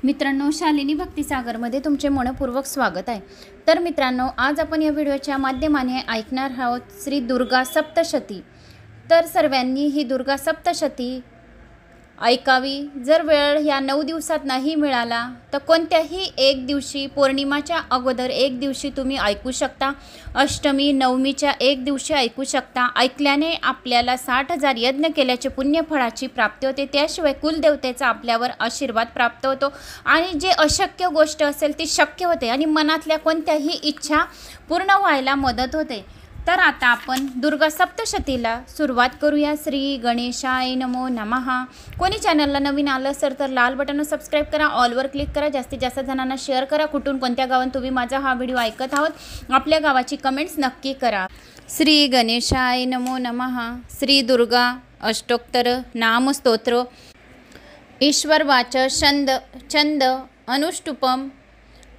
मित्रांनो, शालिनी भक्तिसागरमध्ये तुमचे मनपूर्वक स्वागत आहे। तर मित्रांनो, आज आपण या व्हिडिओच्या माध्यमाने ऐकणार आहोत श्री दुर्गा सप्तशती। तर सर्वांनी ही दुर्गा सप्तशती ऐकावी। जर वेळ या 9 दिवसात नाही मिळाला तर कोणत्याही एक दिवशी, पौर्णिमाच्या अगोदर एक दिवशी तुम्ही ऐकू शकता। अष्टमी, नवमीच्या एक दिवशी ऐकू शकता। ऐकल्याने आपल्याला 60,000 यज्ञ केल्याचे पुण्यफळाची प्राप्ती होते। त्याशिवाय कुलदेवतेचा आपल्यावर आशीर्वाद प्राप्त होतो आणि जे अशक्य गोष्ट असेल ती शक्य होते आणि मनातल्या कोणत्याही इच्छा पूर्ण व्हायला मदत होते। तर आता आपण दुर्गा सप्तशतीला सुरुवात करूया। श्री गणेशाय नमो नमः। कोणी चॅनलला नवीन आलं असेल तर लाल बटन सबस्क्राइब करा, ऑलवर क्लिक करा, जास्तीत जास्त जणांना शेअर करा। कुठून कोणत्या गावात तुम्ही माझा हा व्हिडिओ ऐकत आहोत आपल्या गावाची कमेंट्स नक्की करा। श्री गणेशाय नमो नमः। श्री दुर्गा अष्टोत्तर नाम स्तोत्र। ईश्वरवाच छंद अनुष्टुपम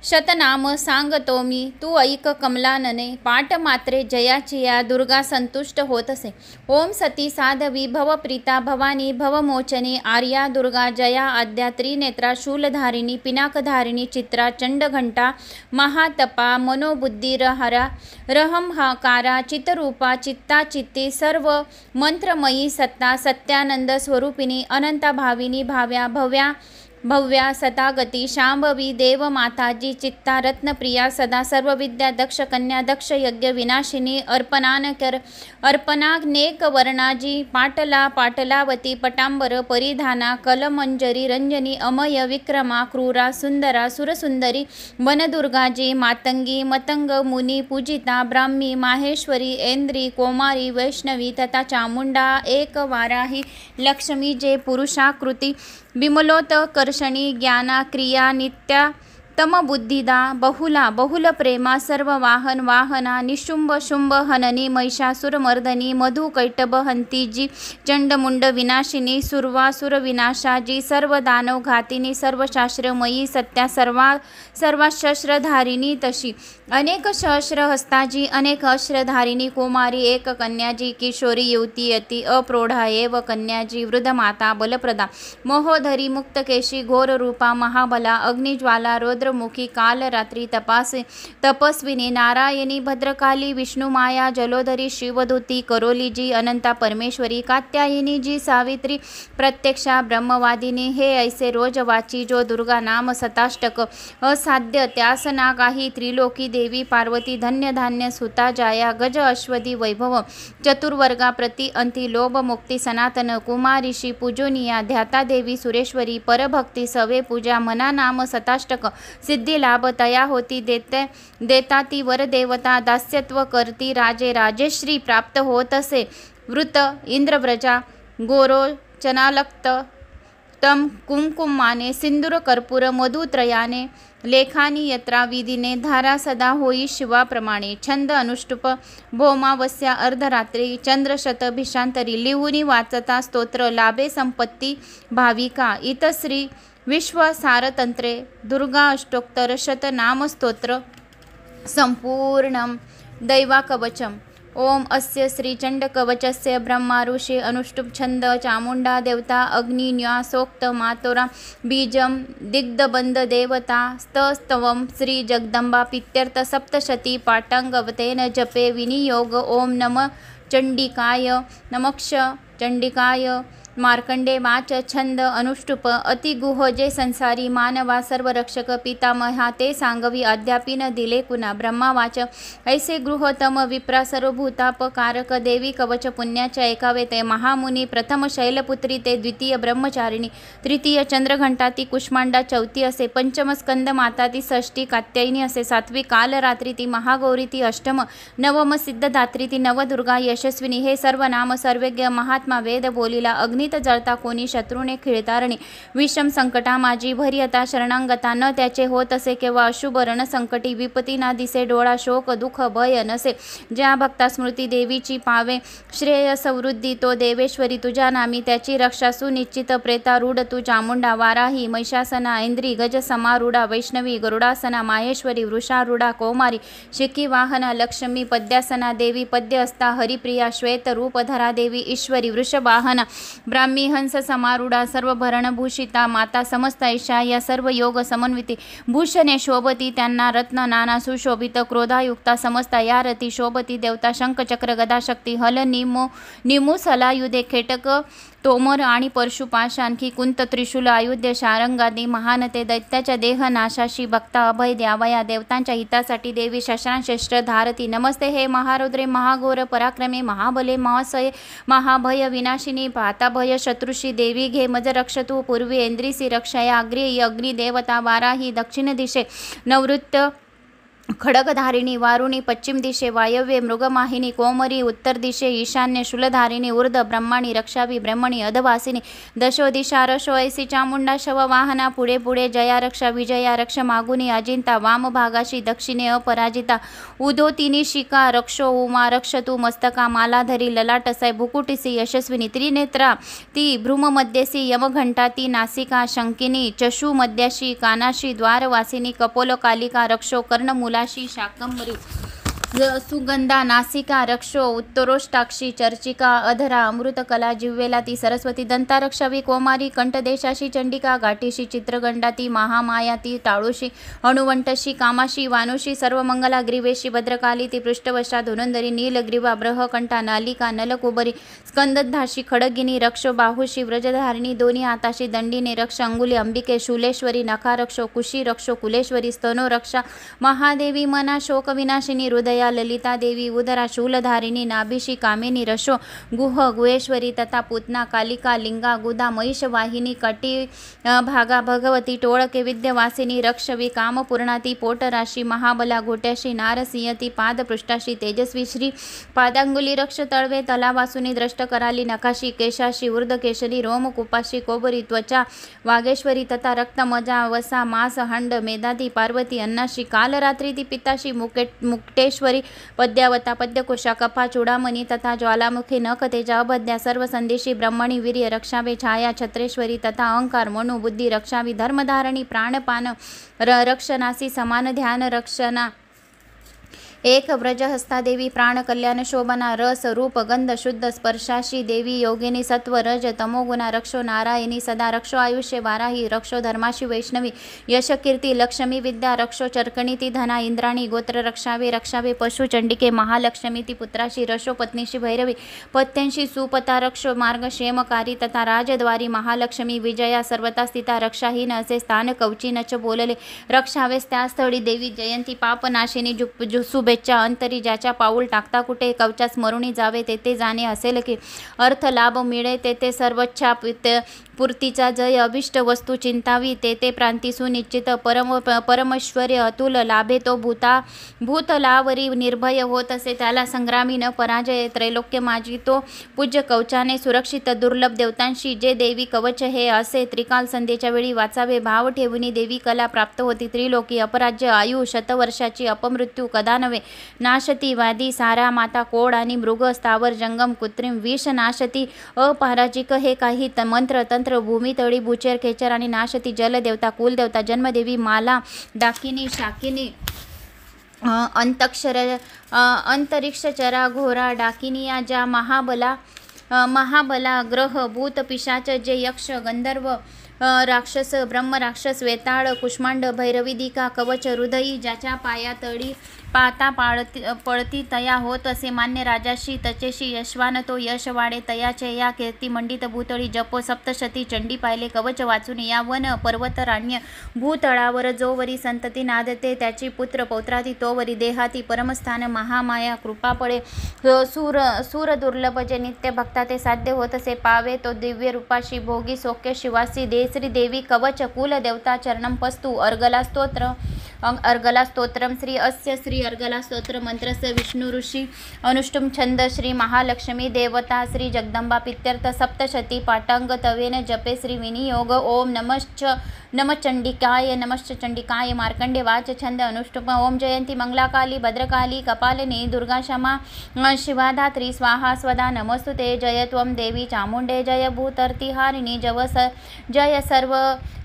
शतनाम सांगतो मी, तू ऐक कमलानने। पाठ मात्रे जयाची या दुर्गा संतुष्ट होत असे। ओम सती साधवी भवप्रीता भवानी भवमोचने आर्या दुर्गा जया आद्या त्रिनेत्रा शूलधारिणी पिनाकधारिणी चित्रा चंडघंटा महातपा मनोबुद्धिरहरा रहंकारा चित्तरूपा चित्ता चित्ती सर्व मंत्रमयी सत्ता सत्यानंद स्वरूपिणी अनंता भाविनी भाव्या भव्या सतागती शांभवी देव माताजी चित्ता रत्नप्रिया सदा सर्व विद्या दक्ष कन्या दक्ष यज्ञ विनाशिनी अर्पणानेक वर्णाजी पाटलावती पटांबर परिधाना कलमंजरी रंजनी अमय विक्रमा क्रूरा सुंदरा सुरसुंदरी वनदुर्गाजी मातंगी मतंग मुनी पूजिता ब्राह्मी माहेश्वरी ऐन्द्री कोमारी वैष्णवी तथा चामुंडा एक वाराही लक्ष्मी जे पुरुषाकृती विमलोत्कर्षणी ज्ञाना क्रिया नित्या तमबुद्धिदा बहुल प्रेमा सर्व वाहना निशुंभ शुंभ हननी महिषासुरमर्दनी मधु कैटभ हंती जी चंडमुंड विनाशिनी सुरवासुर विनाशा जी सर्व दानव घातिनी सर्व शास्त्रमयी सत्या सर्वा शस्त्रधारिणी तशी अनेक सहस्र हस्ताजी अनेक अस्त्रधारिणी कुमारी एक कन्याजी किशोरी युवती अति अप्रौढा एव कन्याजी वृद्धमाता बलप्रदा मोहोधरी मुक्तकेशी घोर रूपा महाबला अग्निज्वाला रुद्रमुखी कालरात्री तपस्विनी नारायणी भद्रकाली विष्णुमाया जलोधरी शिवदूती करोलीजी अनंता परमेश्वरी कात्यायनी जी सावित्री प्रत्यक्षा ब्रह्मवादिनी हे ऐसे रोज वाची जो दुर्गा नाम सताष्टक असाध्य त्यास ना काही त्रिलोकी देवी पार्वती धन्य धान्य सुता जाया गज अश्वदी वैभव चतुर्वर्गा प्रति अंती लोभ मुक्ती सनातन कुमारीशी पूजनीया ध्याता देवी सुरेश्वरी परभक्ती सवे पूजा मना नाम सताष्टक सिद्धी लाभ तया होती देता ती वरदेवता दास्यत्व करती राजे राजेश्री प्राप्त होत असे वृत इंद्रव्रजा गोरो चनालक्त तम कुंकुमाने सिंदूर कर्पूर मधुत्रयाने लेखानी यत्रा विधीने धारा सदा होई शिवाप्रमाणे छंद अनुष्टुप भौमावस्या अर्धरात्री चंद्रशत भिषांतरी लिहुनी वाचता स्तोत्र लाभे संपत्ती भाविका इतश्री विश्वसारतंत्रे दुर्गा अष्टोत्तर शतनाम स्तोत्र संपूर्णम दैवाकवचम। ओम अस्य श्री चंडकवचस्य ब्रह्मा ऋषि अनुष्टुप छंद चामुंडा देवता अग्नि न्यासोक्त मातोरा बीजम दिग्धबंध देवता स्तवम श्री जगदंबा पित्यर्थ सप्तशती पाठांगवतेन जपे विनियोग। ओम नम चंडिकाय नमक्ष चंडिकाय मार्कंडे वाच छंद अनुष्टुप अतिगुह जे संसारी मानवा सर्व रक्षक पितामहा ते सांगवी अद्यापि न दिले कुणा। ब्रह्मा वाच ऐसे गृहतम विप्रा सर्वभूतापकारक देवी कवच पुण्याच्या ऐकावे ते महामुनी। प्रथम शैलपुत्री ते द्वितीय ब्रह्मचारिणी तृतीय चंद्रघंटा ती कुष्मांडा चौथी असे पंचम स्कंद माता ती षष्ठी कात्यायनी असे सातवी कालरात्री ती महागौरी ती अष्टम नवम सिद्धदात्री ती नवदुर्गा यशस्विनी। हे सर्व नाम सर्वज्ञ महात्मा वेद बोलिला अग्नित जळता कोणी शत्रूने खिळतारणे विषम संकटा माझी भर्यता शरणांगता न त्याचे होत असे केव्हा अशुभ रण संकटी विपती ना दिसे डोळा शोक दुःख भय नसे ज्या भक्ता स्मृती देवीची पावे श्रेय समृद्धी तो देवेश्वरी तुझ्या नामी त्याची रक्षा सुनिश्चित प्रेतारूढ तू चामुंडा वाराही महिषासना ऐन्द्री गज समारूढा वैष्णवी गरुडासना माहेश्वरी वृषारूढा कौमारी शिखी वाहना लक्ष्मी पद्यासना देवी पद्य असता हरिप्रिया श्वेत रूपधरा देवी ईश्वरी वृषवाहना ब्राह्मी हंस समारूढा सर्वभरणभूषिता माता समस्त ऐशा या सर्व योग समन्विती भूषणे शोभती त्यांना रत्न नाना सुशोभित क्रोधायुक्ता समस्ता या रती शोभती देवता शंख चक्र गदा शक्ती हल निमुसलायुधे खेटक तोमर आणि परशुपाश आणखी कुंत त्रिशूल आयुध्य शारंगादी महानते दैत्याच्या देह नाशाशी भक्ता अभय द्यावया देवतांच्या हितासाठी देवी शस्त्रांशस्त्र धारती नमस्ते हे महारुद्रे महाघोर पराक्रमे महाबले महासये महाभय विनाशिनी पाताभय शत्रुषी देवी घे मज रक्षतु पूर्वी इंद्रिसी रक्षया अग्नि देवता वाराही दक्षिण दिशे नवृत्त खडगधारिणी वारुणी पश्चिम दिशे वायव्ये मृगमाहिनी कोमरी उत्तर दिशे ईशान्य शूलधारिणी ऊर्ध ब्रह्माणी रक्षावी ब्रह्मणी अधवासिनी दशो दिशा रशो ऐसी चामुंडा शव वाहना पुढे पुढे जया रक्षा विजया रक्ष मागुनी अजिंता वाम भागाशी दक्षिणे अपराजिता उदो तिनी शिका रक्षो उमा रक्षतु मस्तका मालाधरी ललाटसाय भुकुटिसी यशस्विनी त्रिनेत्रा ती भ्रूममध्यसी यमघंटा ती नासिका शंकिनी चशु मध्याशी कानाशी द्वारवासिनी कपोल कालिका रक्षो कर्णमूला शाकंभरी सुगंधा नासिका रक्षो उत्तरोष्टाक्षी चर्चिका अधरा अमृतकला जिव्वेला ती सरस्वती दंतारक्षवी कोमारी कंठदेशाशी चंडिका घाटीशी चित्रगंडा ती महामाया ती टाळूशी अणुवंटशी कामाशी वानुशी सर्वमंगला ग्रीवेशी भद्रकाली ती पृष्ठवशा धुरंधरी नीलग्रीवा ब्रहकंठा नालिका नलकुबरी स्कंदधाशी खडगिनी रक्ष बाहुशी व्रजधारिणी दोन्ही हाताशी दंडीने रक्ष अंगुली अंबिके शूलेश्वरी नखा रक्षो कुशी रक्षो कुलेश्वरी स्तनो रक्षा महादेवी मना शोक विनाशिनी हृदय ललिता देवी उदरा शूलधारिणी नाभिशी कामिनी रशो गुह गुहेश्वरी तथा पूतना कालिका लिंगा गुदा महिषवाहिनी कटी भागा भगवती टोळके विद्यवासिनी रक्षवी कामपूर्णाती पोटराशी महाबला घोट्याशी नारसिंहती पादपृष्ठाशी तेजस्वी श्री पादांगुली रक्ष तळवे तलावासुनी द्रष्ट कराली नखाशी केशाशी ऊर्धकेशरी रोमकुपाशी कोबरी त्वचा वागेश्वरी तथा रक्तमजा वसा मास हंड मेधाती पार्वती अन्नाशी कालरात्री ती पिताशी मुक्तेश्वरी पद्यावता पद्यकोशा कफा चूडामणी तथा ज्वालामुखी नख तेजा अभद्या सर्व संदेशी ब्रह्मणी वीर्य रक्षावे छाया छत्रेश्वरी तथा अहंकार मनु बुद्धी रक्षावी धर्मधारणी प्राणपान रक्षणासी समान ध्यान रक्षणा एक व्रजहस्ता देवी प्राण कल्याण शोभना रस रूप गंध शुद्ध स्पर्शाशी देवी योगिनी सत्व रज तमोगुणा रक्षो नारायणी सदा रक्षो आयुष्य वाराही रक्षो धर्माशी वैष्णवी यश कीर्ती लक्ष्मी विद्या रक्षो चर्कणी ती धना इंद्राणी गोत्र रक्षावे पशु चंडिके महालक्ष्मी ती पुत्राशी रक्षो पत्नीशी भैरवी पत्यांशी सुपता रक्षो मार्ग क्षेमकारी तथा राजद्वारी महालक्ष्मी विजया सर्वता स्थिता रक्षाहीन असे स्थान कवची नच बोलले रक्षावेस त्या स्थळी देवी जयंती पापनाशिनी शुभेच्छा अंतरी ज्याच्या पाऊल टाकता कुठे कवचा स्मरुणी जावे तेथे जाणे असेल की अर्थ लाभ मिळे तेथे सर्वच्छा पूर्तीचा जय अभिष्ट वस्तू चिंतावी तेथे प्रांती सुनिश्चित परमेश्वर्य अतुल लाभे तो भूतलावरी निर्भय होत असे त्याला संग्रामी न पराजय त्रैलोक्य माझी तो पूज्य कवचाने सुरक्षित दुर्लभ देवतांशी जे देवी कवच हे असे त्रिकाल संध्येच्या वेळी वाचावे भाव ठेवून देवी कला प्राप्त होती त्रिलोकी अपराज्य आयु शतवर्षाची अपमृत्यू कदा नव्हे नाशती वादी सारा माता कोड आणि मृग स्थावर जंगम कृत्रिम विष नाशती अपराजिक हे काही मंत्र तंत्र भूमी तळी भूचर खेचर आणि नाशती जलदेवता कुलदेवता जन्मदेवी माला डाकिनी शाकिनी अंतक्षर अंतरिक्ष चरा घोरा डाकिनिया ज्या महाबला ग्रह भूत पिशाच जे यक्ष गंधर्व राक्षस ब्रह्म राक्षस वेताळ कुष्मांड भैरविदिका कवच हृदयी ज्याच्या पायातळी पाता पळती तया होत असे मान्य राजाशी तचेशी यशवान तो यश वाडे तयाचे या कीर्ती मंडित भूतळी जपो सप्तशती चंडी पाहिले कवच वाचून या वन पर्वतराण्य भूतळावर जोवरी संतती नादते त्याची पुत्र पौत्राती तोवरी देहाती परमस्थान महामाया कृपा पळे सूर दुर्लभ जे नित्य भक्ता ते साध्य होत असे पावे तो दिव्य रूपाशी भोगी सौख्य शिवासी देश्री देवी कवच कुल देवता चरणम पस्तु अर्गला स्तोत्रम श्री अस्य श्री अर्गला स्तोत्र मंत्रस्य विष्णु ऋषी अनुष्टुम छंद श्री महालक्ष्मी देवता श्री जगदंबा पित्यर्थ सप्तशती पाठांग तवेन जपे श्री विनियोग ओम नमः चंडिकाय नमश्च चंडिकाय मार्कंडे वाच छंद अनुष्टुप ओम जयंती मंगलाकाली भद्रकाली कपालिनी दुर्गा क्षमा शिवाधात्री स्वाहा स्वदा नमस्तुते जय त्वं देवी चामुंडे जय भूतर्तिहारिणी जय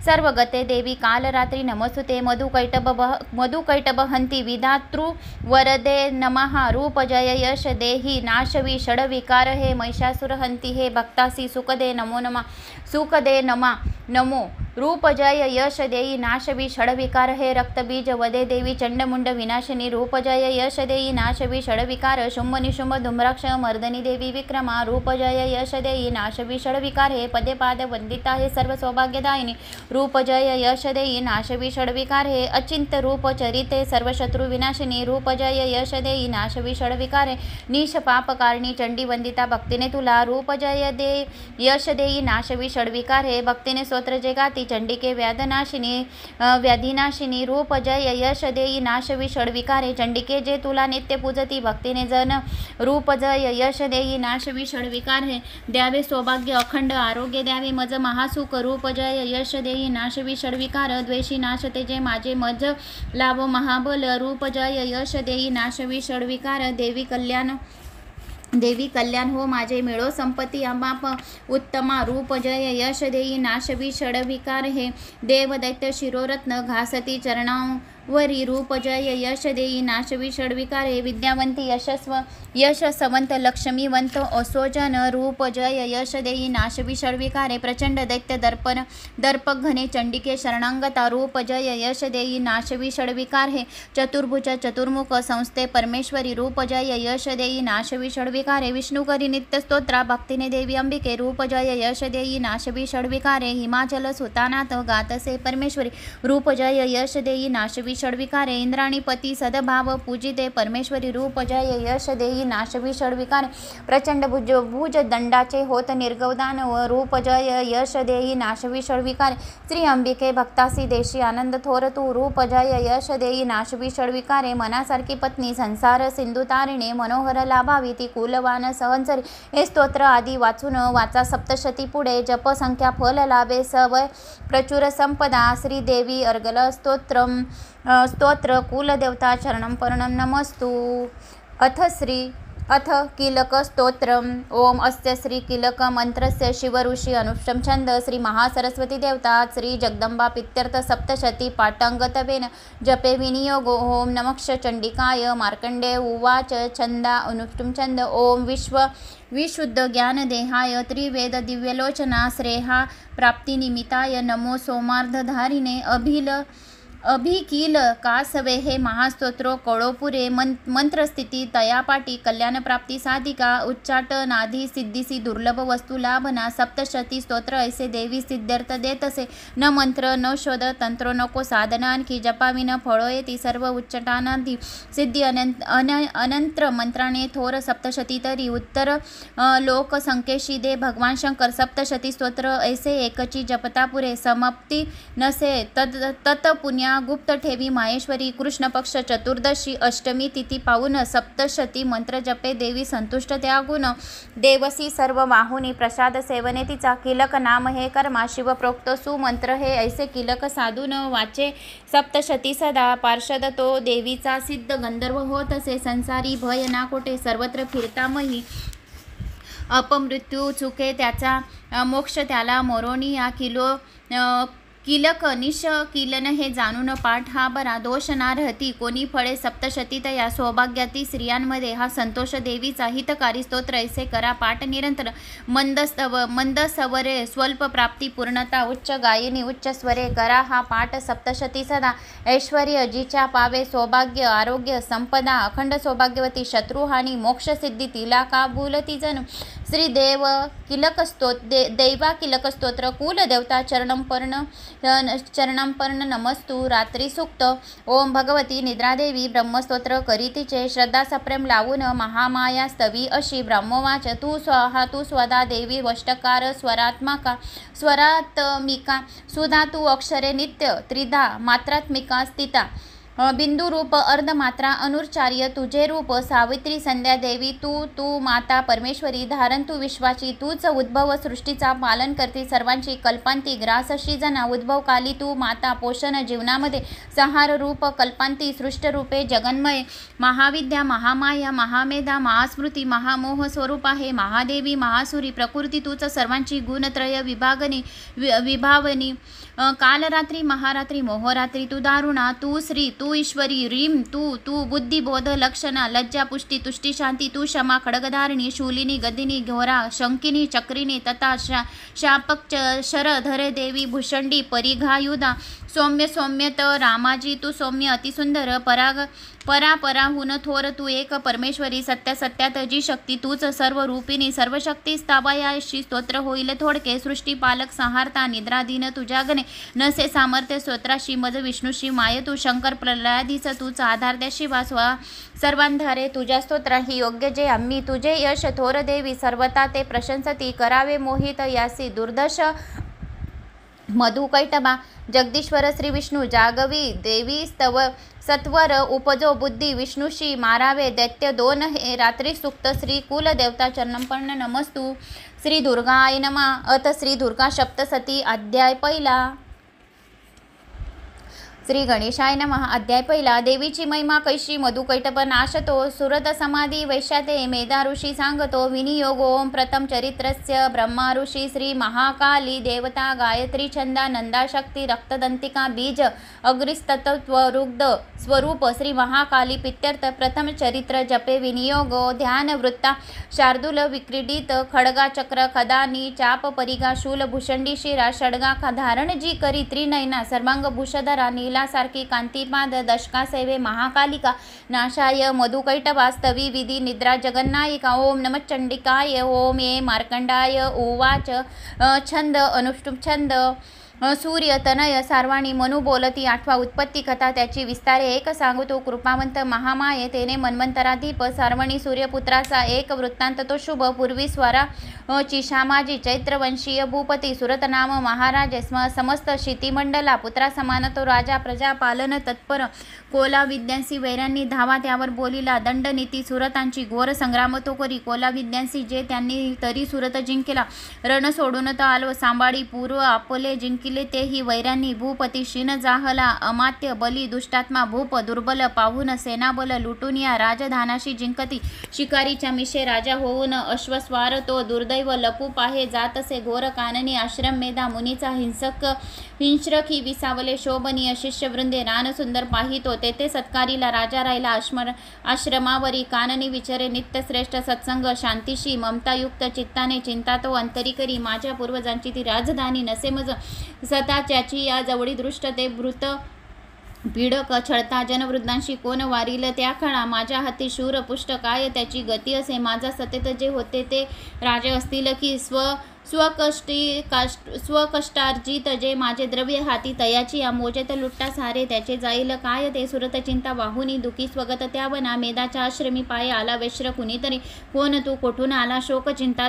सर्वगते देवी कालरात्रि नमस्तुते मधुकैटभ हंती विधातृ वरदे नमः रूप जय यश देहि नाशवी षडविकार हे महिषासुर हंती हे भक्तासी सुखदे नमो नमः सुखदे नमो रूप जय यश देई नाशवी षडविकार हे रक्तबीज वदे देवी चंडमुंड विनाशिनी रूप जय यश देई नाशवी षडविकार शुंभ निशुंभ धूम्राक्ष मर्दनी देवी विक्रमा रूप जय यश देई नाशवी षडविकार हे पदे पाद वंदिता हे सर्व सौभाग्यदायिनी रूप जय यश देई नाशवी षडविकार हे अचिंत रूप चरिते सर्व शत्रु विनाशिनी रूप जय यश देई नाशवी षडविकार हे निश पाप कारणी चंडी वंदिता भक्तीने तुला रूप जय दे यश देई नाशवी षडविकार हे भक्तीने स्तोत्र जे गाती चंडिके व्याधिनाशिनी रूप जय यश देई नाशवी षडविकारे चंडिके जे तुला नित्य पूजती भक्तीने जन रूप जय यश देई नाशवी षडविकार हे द्यावे सौभाग्य अखंड आरोग्य द्यावे मज महासुख रूप जय यश देई नाशवी षडविकार द्वेषी नाशते जे माझे मज लाभ महाबल रूप जय यश देई नाशवी षडविकार देवी कल्याण हो माझे मिळो संपत्ती अमाप उत्तमा रूप जय यश देई नाशवी षडविकार हे देव दैत्य शिरोरत्न घासती चरणावरी रूप जय यश देई नाशवी षडविकार हे विद्यावंती यशस्वंत लक्ष्मीवंत असोजन रूप जय यश देई नाशवी षडविकार हे प्रचंड दैत्य दर्पक घने चंडिके शरणांगता रूप जय यश देई नाशवी षडविकार हे चतुर्भुज चतुर्मुख संस्थे परमेश्वरी रूप जय यश देई नाशवी षडविकारे विष्णु करी नित्य स्तोत्रा भक्तीने देवी अंबिके रूप जय यश देई नाशवी षडविकारे हिमाचल सुतानाथ गातसे परमेश्वरी रूप जय यश देई नाशवी षडविकारे इंद्राणी पती सदभाव पूजिते परमेश्वरी रूप जय यश देई नाशवी षडविकारे प्रचंड भुज दंडाचे होत निर्गवदान रूप जय यश देई नाशवी षडविकारे श्री अंबिके भक्तासी देशी आनंद थोर तू रूप जय यश देई नाशवी षडविकारे मनासारखी पत्नी संसार सिंधू तारिणे मनोहर लाभावी ती कुलवान सहनसरी हे स्तोत्र आदी वाचून वाचा सप्तशती पुढे जप संख्या फल लाभे सवय प्रचुर संपदा श्री देवी अर्गल स्तोत्र कुलदेवता चरणं पर्णं नमस्तु अथ कीलक स्तोत्रम ओम अस्य श्री कीलक मंत्रस्य शिव ऋषि अनुष्टम छंद श्री महासरस्वती देवता श्री जगदंबा पित्यर्थ सप्तशती पाठांगतवेन जपे विनियोग ओम नमक्ष चंडिकाय मार्कंडे उवाच छंदा अनुष्टम छंद ओम विशुद्ध ज्ञान देहाय त्रिवेद दिव्यलोचना श्रेहा प्राप्तिनिमित्ताय नमो सोमार्धधारिणे अभिकील कासवे हे महास्तोत्र कळोपुरे मंत्रस्थिती तयापाटी कल्याणप्राप्ती साधिका उच्चाटनाधी सिद्धीसी दुर्लभ वस्तू लाभना सप्तशती स्तोत्र ऐसे देवी सिद्ध्यर्थ देतसे न मंत्र न शोध तंत्र नको साधना आणखी जपाविन फळो येती सर्व उच्चाटनाधी सिद्धी अनंत्र मंत्राने थोर सप्तशती तरी उत्तर लोक संकेशी दे भगवान शंकर सप्तशती स्तोत्र ऐसे एकची जपतापुरे समाप्ती नसे तत पुण्या गुप्त ठेवी माहेश्वरी कृष्ण पक्ष चतुर्दशी अष्टमी तिथी पाहून सप्तशती मंत्र जपे देवी संतुष्ट त्यागुण देवसी सर्व वाहुनी प्रसाद सेवने तिचा कीलक नाम हे कर्मा शिवप्रोक्त सुमंत्र हे ऐसे कीलक साधून वाचे सप्तशती सदा पार्षद तो देवीचा सिद्ध गंधर्व होत असे संसारी भय ना कोठे सर्वत्र फिरतामही अपमृत्यू चुके त्याचा मोक्ष त्याला मोरोनिया कीलक निश कीलन हे जाणून पाठ हा बरा दोष ना रहती कोणी फळे सप्तशतीत या सौभाग्याती स्त्रियांमध्ये हा संतोष देवीचा हितकारी स्तोत्र ऐसे करा पाठ निरंतर मंद सवरे स्वल्प प्राप्ती पूर्णता उच्च गायनी उच्च स्वरे करा हा पाठ सप्तशती सदा ऐश्वर्य जिच्या पावे सौभाग्य आरोग्य संपदा अखंड सौभाग्यवती शत्रुहानी मोक्ष सिद्धी तिला का भूलती जण श्री दैवा किलक स्तोत्र कुलदेवता चरणांपर्ण नमस्तु रात्री सूक्त ओम भगवती निद्रादेवी ब्रह्मस्तोत्र करीतीचे श्रद्धा सप्रेम लावून महामाया स्तवी अशी ब्रह्मवाच तू स्वाहा तू स्वदा देवी वष्टकार स्वरात्मिका सुधा तू अक्षरे नित्य त्रिधा मात्रात्मिका स्थिता बिंदू रूप अर्धमात्रा अनुच्चार्य तुझे रूप सावित्री संध्या देवी तू माता परमेश्वरी धारण तू विश्वाची तूच उद्भव सृष्टीचा पालन करते सर्वांची कल्पांती ग्रासशी जना उद्भव काली तू माता पोषण जीवनामध्ये संहार रूप कल्पांती सृष्ट रूपे जगन्मय महाविद्या महामाया महामेधा महास्मृती महामोह स्वरूप आहे महादेवी महासुरी प्रकृती तूच सर्वांची गुणत्रय विभावनी कालरात्री महारात्री मोहरात्री तू दारुणा तू श्री तू ईश्वरी रीम तू बुद्धी बोध लक्षणा लज्जा पुष्टी तुष्टी शांती तू क्षमा खडगधारिणी शूलिनी गदिनी घोरा शंकिनी चक्रिणी तथा शापक शरधर देवी भूषंडी परिघायुधा सौम्य रामाजी तू सौम्य अतिसुंदर पराहून थोर तू एक परमेश्वरी सत्यात जी शक्ती तूच सर्व रूपिणी सर्वशक्ती स्थावयाशी स्तोत्र होईल थोडके सृष्टी पालक संहारता निद्राधीन तुझ्या गणे नसे सामर्थ्य स्तोत्राशी मज विष्णूशी माय तू शंकर प्रल्हादीच तूच आधार त्या शिवा सर्वांधारे तुझ्या स्तोत्राही योग्य जे आम्ही तुझे यश थोर देवी सर्वता ते प्रशंसती करावे मोहित यासी दुर्दश मधुकैटभा जगदीश्वर श्री विष्णू जागवी देवी स्तव सत्वर उपजो बुद्धी विष्णूशी मारावे दैत्य दोन हे रात्री सुक्त श्री कुलदेवता चरणपर्ण नमस्तु श्री दुर्गाय नमः अथ श्री दुर्गा सप्तशती अध्याय पहिला श्री गणेशाय नमः अध्याय पहिला देवीची महिमा कैशी मधुकैटभ नाशतो सुरत समाधी वैश्याते मेधा ऋषी सांगतो विनियोग ओम प्रथम चरित्रस्य ब्रह्मा ऋषी श्री महाकाली देवता गायत्री छंदा नंदा शक्ती रक्तदंतिका बीज अग्रिस्तत्वरुग्ध स्वरूप श्री महाकाली पित्यर्थ प्रथम चरित्र जपे विनियोग ध्यान वृत्ता शार्दूल विक्रीडित खडगा चक्र खदानी चाप परिगा शूल भूषंडी शिरा षडगा धारण जी करी त्रिनयना सर्वांग भूषधरा सारखी कांतिपाद दशका सेवे महाकालिका नाशाय मधुकैटभास्तवी विधी निद्रा जगन्नायिका ओम नमः चंडिकाय ओम ये मार्कंडाय उवाच छंद अनुष्टुप छंद सूर्य तनय सार्वाणी मनु बोलती आठवा उत्पत्ती कथा त्याची विस्तारे एक सांगतो कृपावंत महामाये तेने मन्वंतराधीप सार्वणी सूर्यपुत्राचा एक वृत्तांत तो शुभ पूर्वी स्वरा चिशामाजी चैत्रवंशीय भूपती सुरतनाम महाराज समस्त शितिमंडला पुत्रा समान तो राजा प्रजा पालन तत्पर कोला विद्यांसी वैरांनी धावा त्यावर बोलिला दंडनीती सुरतांची घोर संग्राम तो करी कोला विद्यांसी जे त्यांनी तरी सुरत जिंकला रण सोडून तो आलो सांभाळी पूर्व आपले जिंकिले तेही वैरांनी भूपती शिन जाहला अमात्य बली दुष्टात्मा भूप दुर्बल पाहून सेनाबल लुटून या राजधानाशी जिंकती शिकारीच्या मिशे राजा होऊन अश्वस्वार तो दुर्दैव लपू पाहे जातसे घोर काननी आश्रम मेधा मुनीचा हिंस्रक ही विसावले शोभनीय शिष्यवृंदे रानसुंदर पाहितो तेथे सत्कारीला राजा राहिला आश्रमावरी काननी विचारे नित्यश्रेष्ठ सत्संग शांतीशी ममतायुक्त चित्ताने चिंता तो अंतरी करी माझ्या पूर्वजांची ती राजधानी नसे मज सताच्याची या जवळी दृष्ट ते भृत पीडक छळता जनवृद्धांशी कोण वारील त्या खळा माझ्या हाती शूर पुष्ट काय त्याची गती असे माझा सतेत जे होते ते राजे असतील की स्वकष्टार्जित जे माझे द्रव्य हाती तयाची मोजेत लुट्टा सारे त्याचे जाईल काय ते सुरत चिंता वाहुनी दुखी स्वगत त्यावना मेधाच्या आश्रमी पाय आला वैश्र कुणीतरी कोण तू कोठून आला शोक चिंता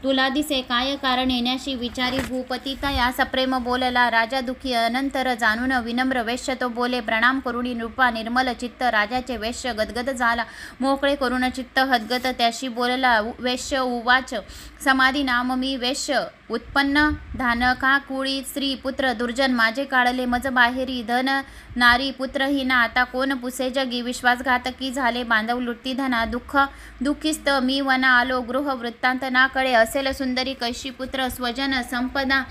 तुला दिसे काय कारण येण्याशी विचारी भूपती तया सप्रेम बोलला राजा दुखी अनंतर जाणून विनम्र वैश्य तो बोले प्रणाम करुणी नृपा निर्मल चित्त राजाचे वैश्य गदगद झाला मोकळे करून चित्त हदगत त्याशी बोलला वैश्य उवाच समाधी नाम मी वैश्य उत्पन्न धानका कुळी स्त्री पुत्र दुर्जन माझे काढले मज बाहेरी धन नारी पुत्रहीना आता कोण पुसे जगी विश्वासघातकी झाले बांधव लुटती धना दुःखिस्त मी वना आलो गृह वृत्तांत ना कळे असेल सुंदरी कैशी पुत्र स्वजन संपदा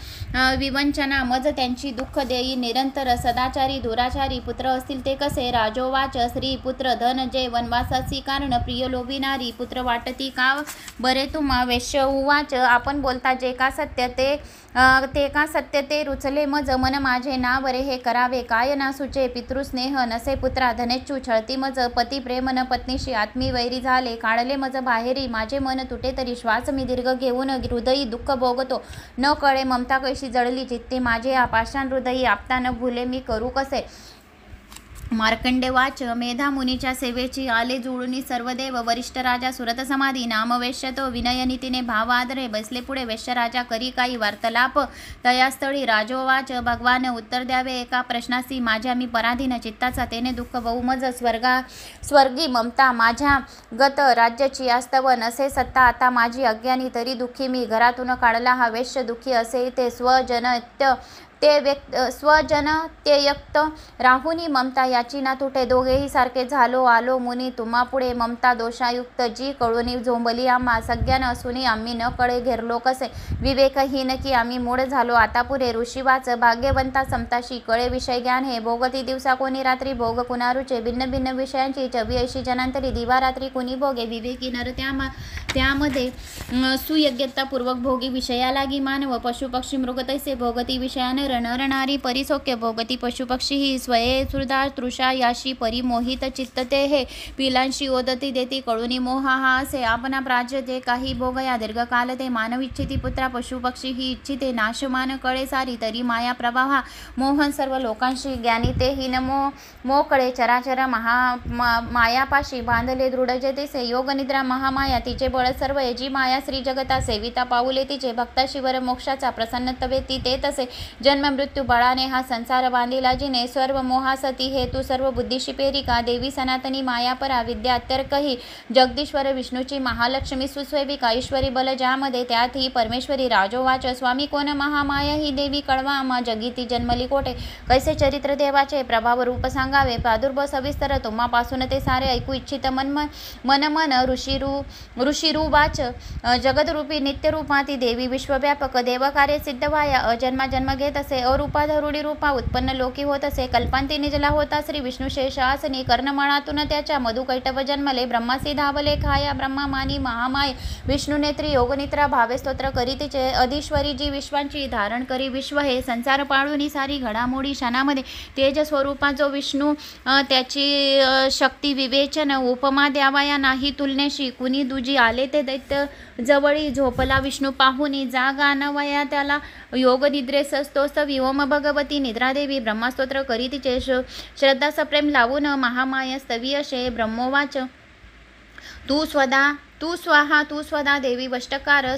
विवंचना मज त्यांची दुःख देई निरंतर सदाचारी दुराचारी पुत्र असतील ते कसे राजोवाच स्त्री पुत्र धन जे वनवासाची कारण प्रिय लोभी नारी पुत्र वाटती का बरे तुम्हा वैश्य उवाच आपण बोलता जे का सत्य ते का सत्य ते रुचले मज मन माझे ना बरे हे करावे काय ना सुचे पितृस्नेह नसे पुत्रा धनेच्चू छळती मज पती प्रेम न पत्नीशी आत्मी वैरी झाले काढले मज बाहेरी माझे मन तुटे तरी श्वास मी दीर्घ घेऊन हृदयी दुःख भोगतो न कळे ममता कैशी जळली चित्ते माझे आपाषाण हृदयी आपता न भुले मी करू कसे मार्कंडेवाच मेधा मुनीच्या सेवेची आले जुळुनी सर्वदेव वरिष्ठ राजा सुरत समाधी नामवेश्य तो विनयनीतीने भाव आदरे बसले पुढे वेश्य राजा करी काही वार्तालाप तयास्थळी राजोवाच भगवान उत्तर द्यावे एका प्रश्नासी माझ्या मी पराधीन चित्ताचा तेने दुःख बहुमज स्वर्गी ममता माझ्या गत राज्याची आस्तव नसे सत्ता आता माझी अज्ञानी तरी दुःखी मी घरातून काढला हा वेश्य दुःखी असे ते स्वजनत्यक्त राहुनी ममता याची ना तुटे दोघेही सारखे झालो आलो मुनी तुम्हा पुढे ममता दोषायुक्त जी कळूनी झोंबली आम्हा सगळ्यांना असूनही आम्ही न कळे घेरलो कसे विवेकहीन की आम्ही मूढ झालो आता पुढे ऋषीवाच भाग्यवंता समताशी कळे विषय ज्ञान हे भोगती दिवसा कोणी रात्री भोग कुणारुचे भिन्न भिन्न विषयांची चवी ऐशी जनांतरी दिवा रात्री कोणी भोगे विवेकी नर त्यामध्ये सुयोग्यतापूर्वक भोगी विषया लागी मानव पशुपक्षी मृग तैसे भोगती विषयाने नरनारी परिसौख्य भोगती पशुपक्षी ही स्वये सुधा तृषा याशी परिमोहित चित्तते हे पिलांशी ओदती देती कळुनी मोहा हा असे आपणा प्राज्य जे काही भोगया दीर्घकाल ते मानव इच्छिती पुत्रा पशुपक्षी ही इच्छिते नाशमान कळे सारी तरी माया प्रभावा मोहन सर्व लोकांशी ज्ञानी ते हीन मोकळे चराचर मायापाशी बांधले दृढ जे दिसे योग निद्रा महामाया तिचे बळ सर्व जी माया श्री जगता सेविता पाऊले तिचे भक्ताशिवर मोक्षाचा प्रसन्नतवे ती ते तसे जन्म मृत्यू बळाने हा संसार बांधिला जिने सर्व मोहासती हेतू सर्व बुद्धीशी पेरिका देवी सनातनी मायापरा विद्या अत्यर्कही जगदीश्वर विष्णूची महालक्ष्मी सुस्वेविका ईश्वरी बल ज्यामध्ये त्यात ही परमेश्वरी राजोवाच स्वामी कोण महामाया ही देवी कळवा आम्हा जगीती जन्मली कोठे कैसे चरित्र देवाचे प्रभाव रूप सांगावे प्रादुर्भाव सविस्तर तुम्हापासून ते सारे ऐकू इच्छित मन ऋषिरुवाच जगदरूपी नित्यरूपाती देवी विश्वव्यापक देवकार्य सिद्ध व्हाया अजन्मा जन्म घेत असे अरूपा धरुडी रूपा उत्पन्न लोकी होत असे कल्पांती निजला होता श्री विष्णू शेषासनी कर्णमळातून त्याच्या मधुकैटभ जन्मले ब्रह्मासी धावले खाया ब्रह्मा मानी महामाय विष्णुनेत्री योगनिद्रा भावे स्तोत्र करी तिचे अधीश्वरी जी विश्वांची धारण करी विश्व हे संसार पाळून सारी घडामोडी क्षणामध्ये तेज स्वरूपा जो विष्णू त्याची शक्ती विवेचन उपमा द्यावाया नाही तुलनेशी कुणी दुजी आले ते दैत्य जवळी झोपला विष्णू पाहुनी जागा नवया त्याला योग निद्रेस स्तोस्त व्योम भगवती निद्रादेवी ब्रह्मस्तोत्र करी तिचे श्रद्धा सप्रेम लावून महामाया स्तवीयशे ब्रह्मोवाच तू स्वाहा तू स्वदा देवी वष्टकार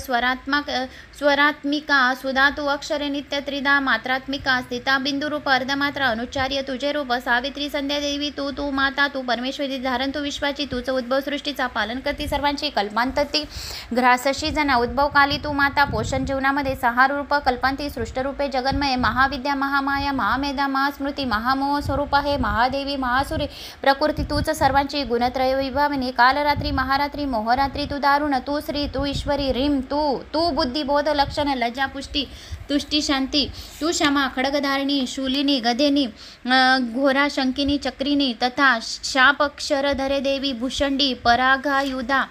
स्वरात्मिका सुधा तू अक्षरे नित्य त्रिधा मात्रात्मिका स्थिता बिंदुरूप अर्धमात्रा अनुच्चार्य तुझे रूप सावित्री संध्या देवी तू माता तू परमेश्वरी धारण तू विश्वाची तूच उद्भव सृष्टीचा पालन करती सर्वांची कल्पांतती ग्रासशी जना उद्भव काली तू माता पोषण जीवनामध्ये सहा रूप कल्पांती सृष्टरूपे जगन्मय महाविद्या महामाया महामेधा महास्मृती महामोह स्वरूप हे महादेवी महासुरी प्रकृती तूच सर्वांची गुणत्रय विभावनी कालरात्री महारात्री मोहरात्री तू दारुण तू श्री तू ईश्वरी रीम तू बुद्धी बोध लक्षण लज्जा पुष्टी तुष्टी शांती तू क्षमा खडगधारिणी शूलिनी गधेनी घोरा शंकिनी चक्रिनी तथा शापक्षरधरे देवी भूषंडी पराघायुधा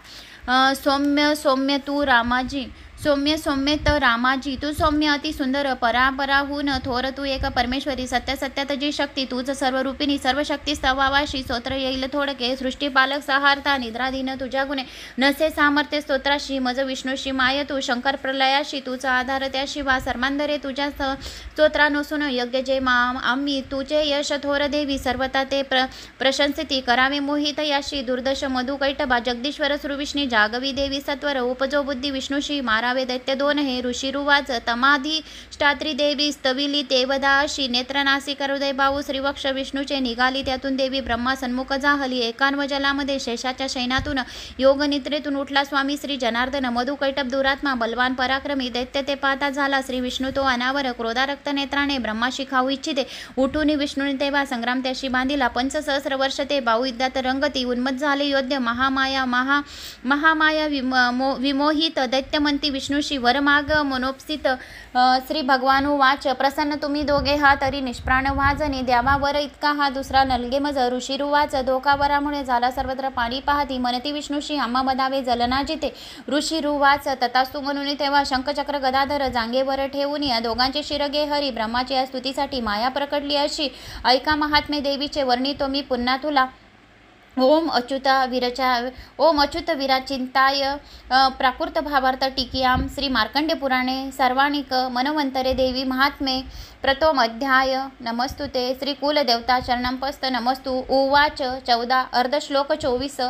सौम्य तू रामाजी सौम्य त रामाजी तू सौम्य अति सुंदर परापराहून थोर तू एक परमेश्वरी सत्यात जी शक्ती तूच सर्वरूपिणी सर्व शक्ती स्तवावाशी स्तोत्र येईल थोडके सृष्टीपालक सहार्था निद्राधीन तुझ्या गुणे नसे सामर्थ्य स्तोत्राशी मज विष्णूशी माय तू शंकर प्रलयाशी तुझा आधार त्या शिवा सर्वांधरे तुझ्या स्तोत्रा नसून यज्ञ जे आम्ही तुझे यश थोर देवी सर्वता ते प्रशंसिती करावे मोहित याशी दुर्दश मधुकैटभा जगदीश्वर सुरविष्णी जागवी देवी सत्वर उपजो बुद्धी विष्णूशी मारा दैत्य दोन हे ऋषिरुवाच तमाधी ष्टात्री देवी स्तविली तेवदाशी नेत्रनासिक हृदय भाऊ श्रीवक्ष विष्णूचे निघाली त्यातून देवी ब्रह्मा सन्मुख जाहली एकान्व जलामध्ये शेषाच्या शयनातून योग निद्रेतून उठला स्वामी श्री जनार्दन मधुकैटभ दुरात्मा बलवान पराक्रमी दैत्य ते पाहता झाला श्री विष्णू तो अनावर क्रोधारक्त नेत्राने ब्रह्माशी खाऊ इच्छिते उठून विष्णूने तेव्हा संग्राम त्याशी बांधिला 5 वर्ष ते भाऊ युद्धात रंगती उन्मत झाले योद्ध महामाया विमोहित दैत्यमंती विष्णूशी वरमाग मनोपस्थित श्री भगवानु वाच प्रसन्न तुम्ही दोघे हा तरी निष्प्राण वाजनी द्यावा वर इतका हा दुसरा नलगे मज ऋषिरुवाच धोका वरामुळे झाला सर्वत्र पाणी पाहती मनती विष्णूशी आम्हा मदावे जलना जिते ऋषिरुवाच तथास्तु म्हणून तेव्हा शंखचक्र गदाधर जांगेवर ठेवून या दोघांचे शिरगे हरी ब्रह्माची या स्तुतीसाठी माया प्रकटली अशी ऐका महात्मे देवीचे वर्णितो मी पुन्हा तुला ओम अच्युत विराचिंताय प्राकृत भावार्थ टीकियाम श्री मार्कंडे पुराणे सर्वाणिक मनवंतरे देवी महात्मे प्रथम अध्याय नमस्तुते श्री कुलदेवता चरणांपस्त नमस्तु उवाच 14 अर्धश्लोक 24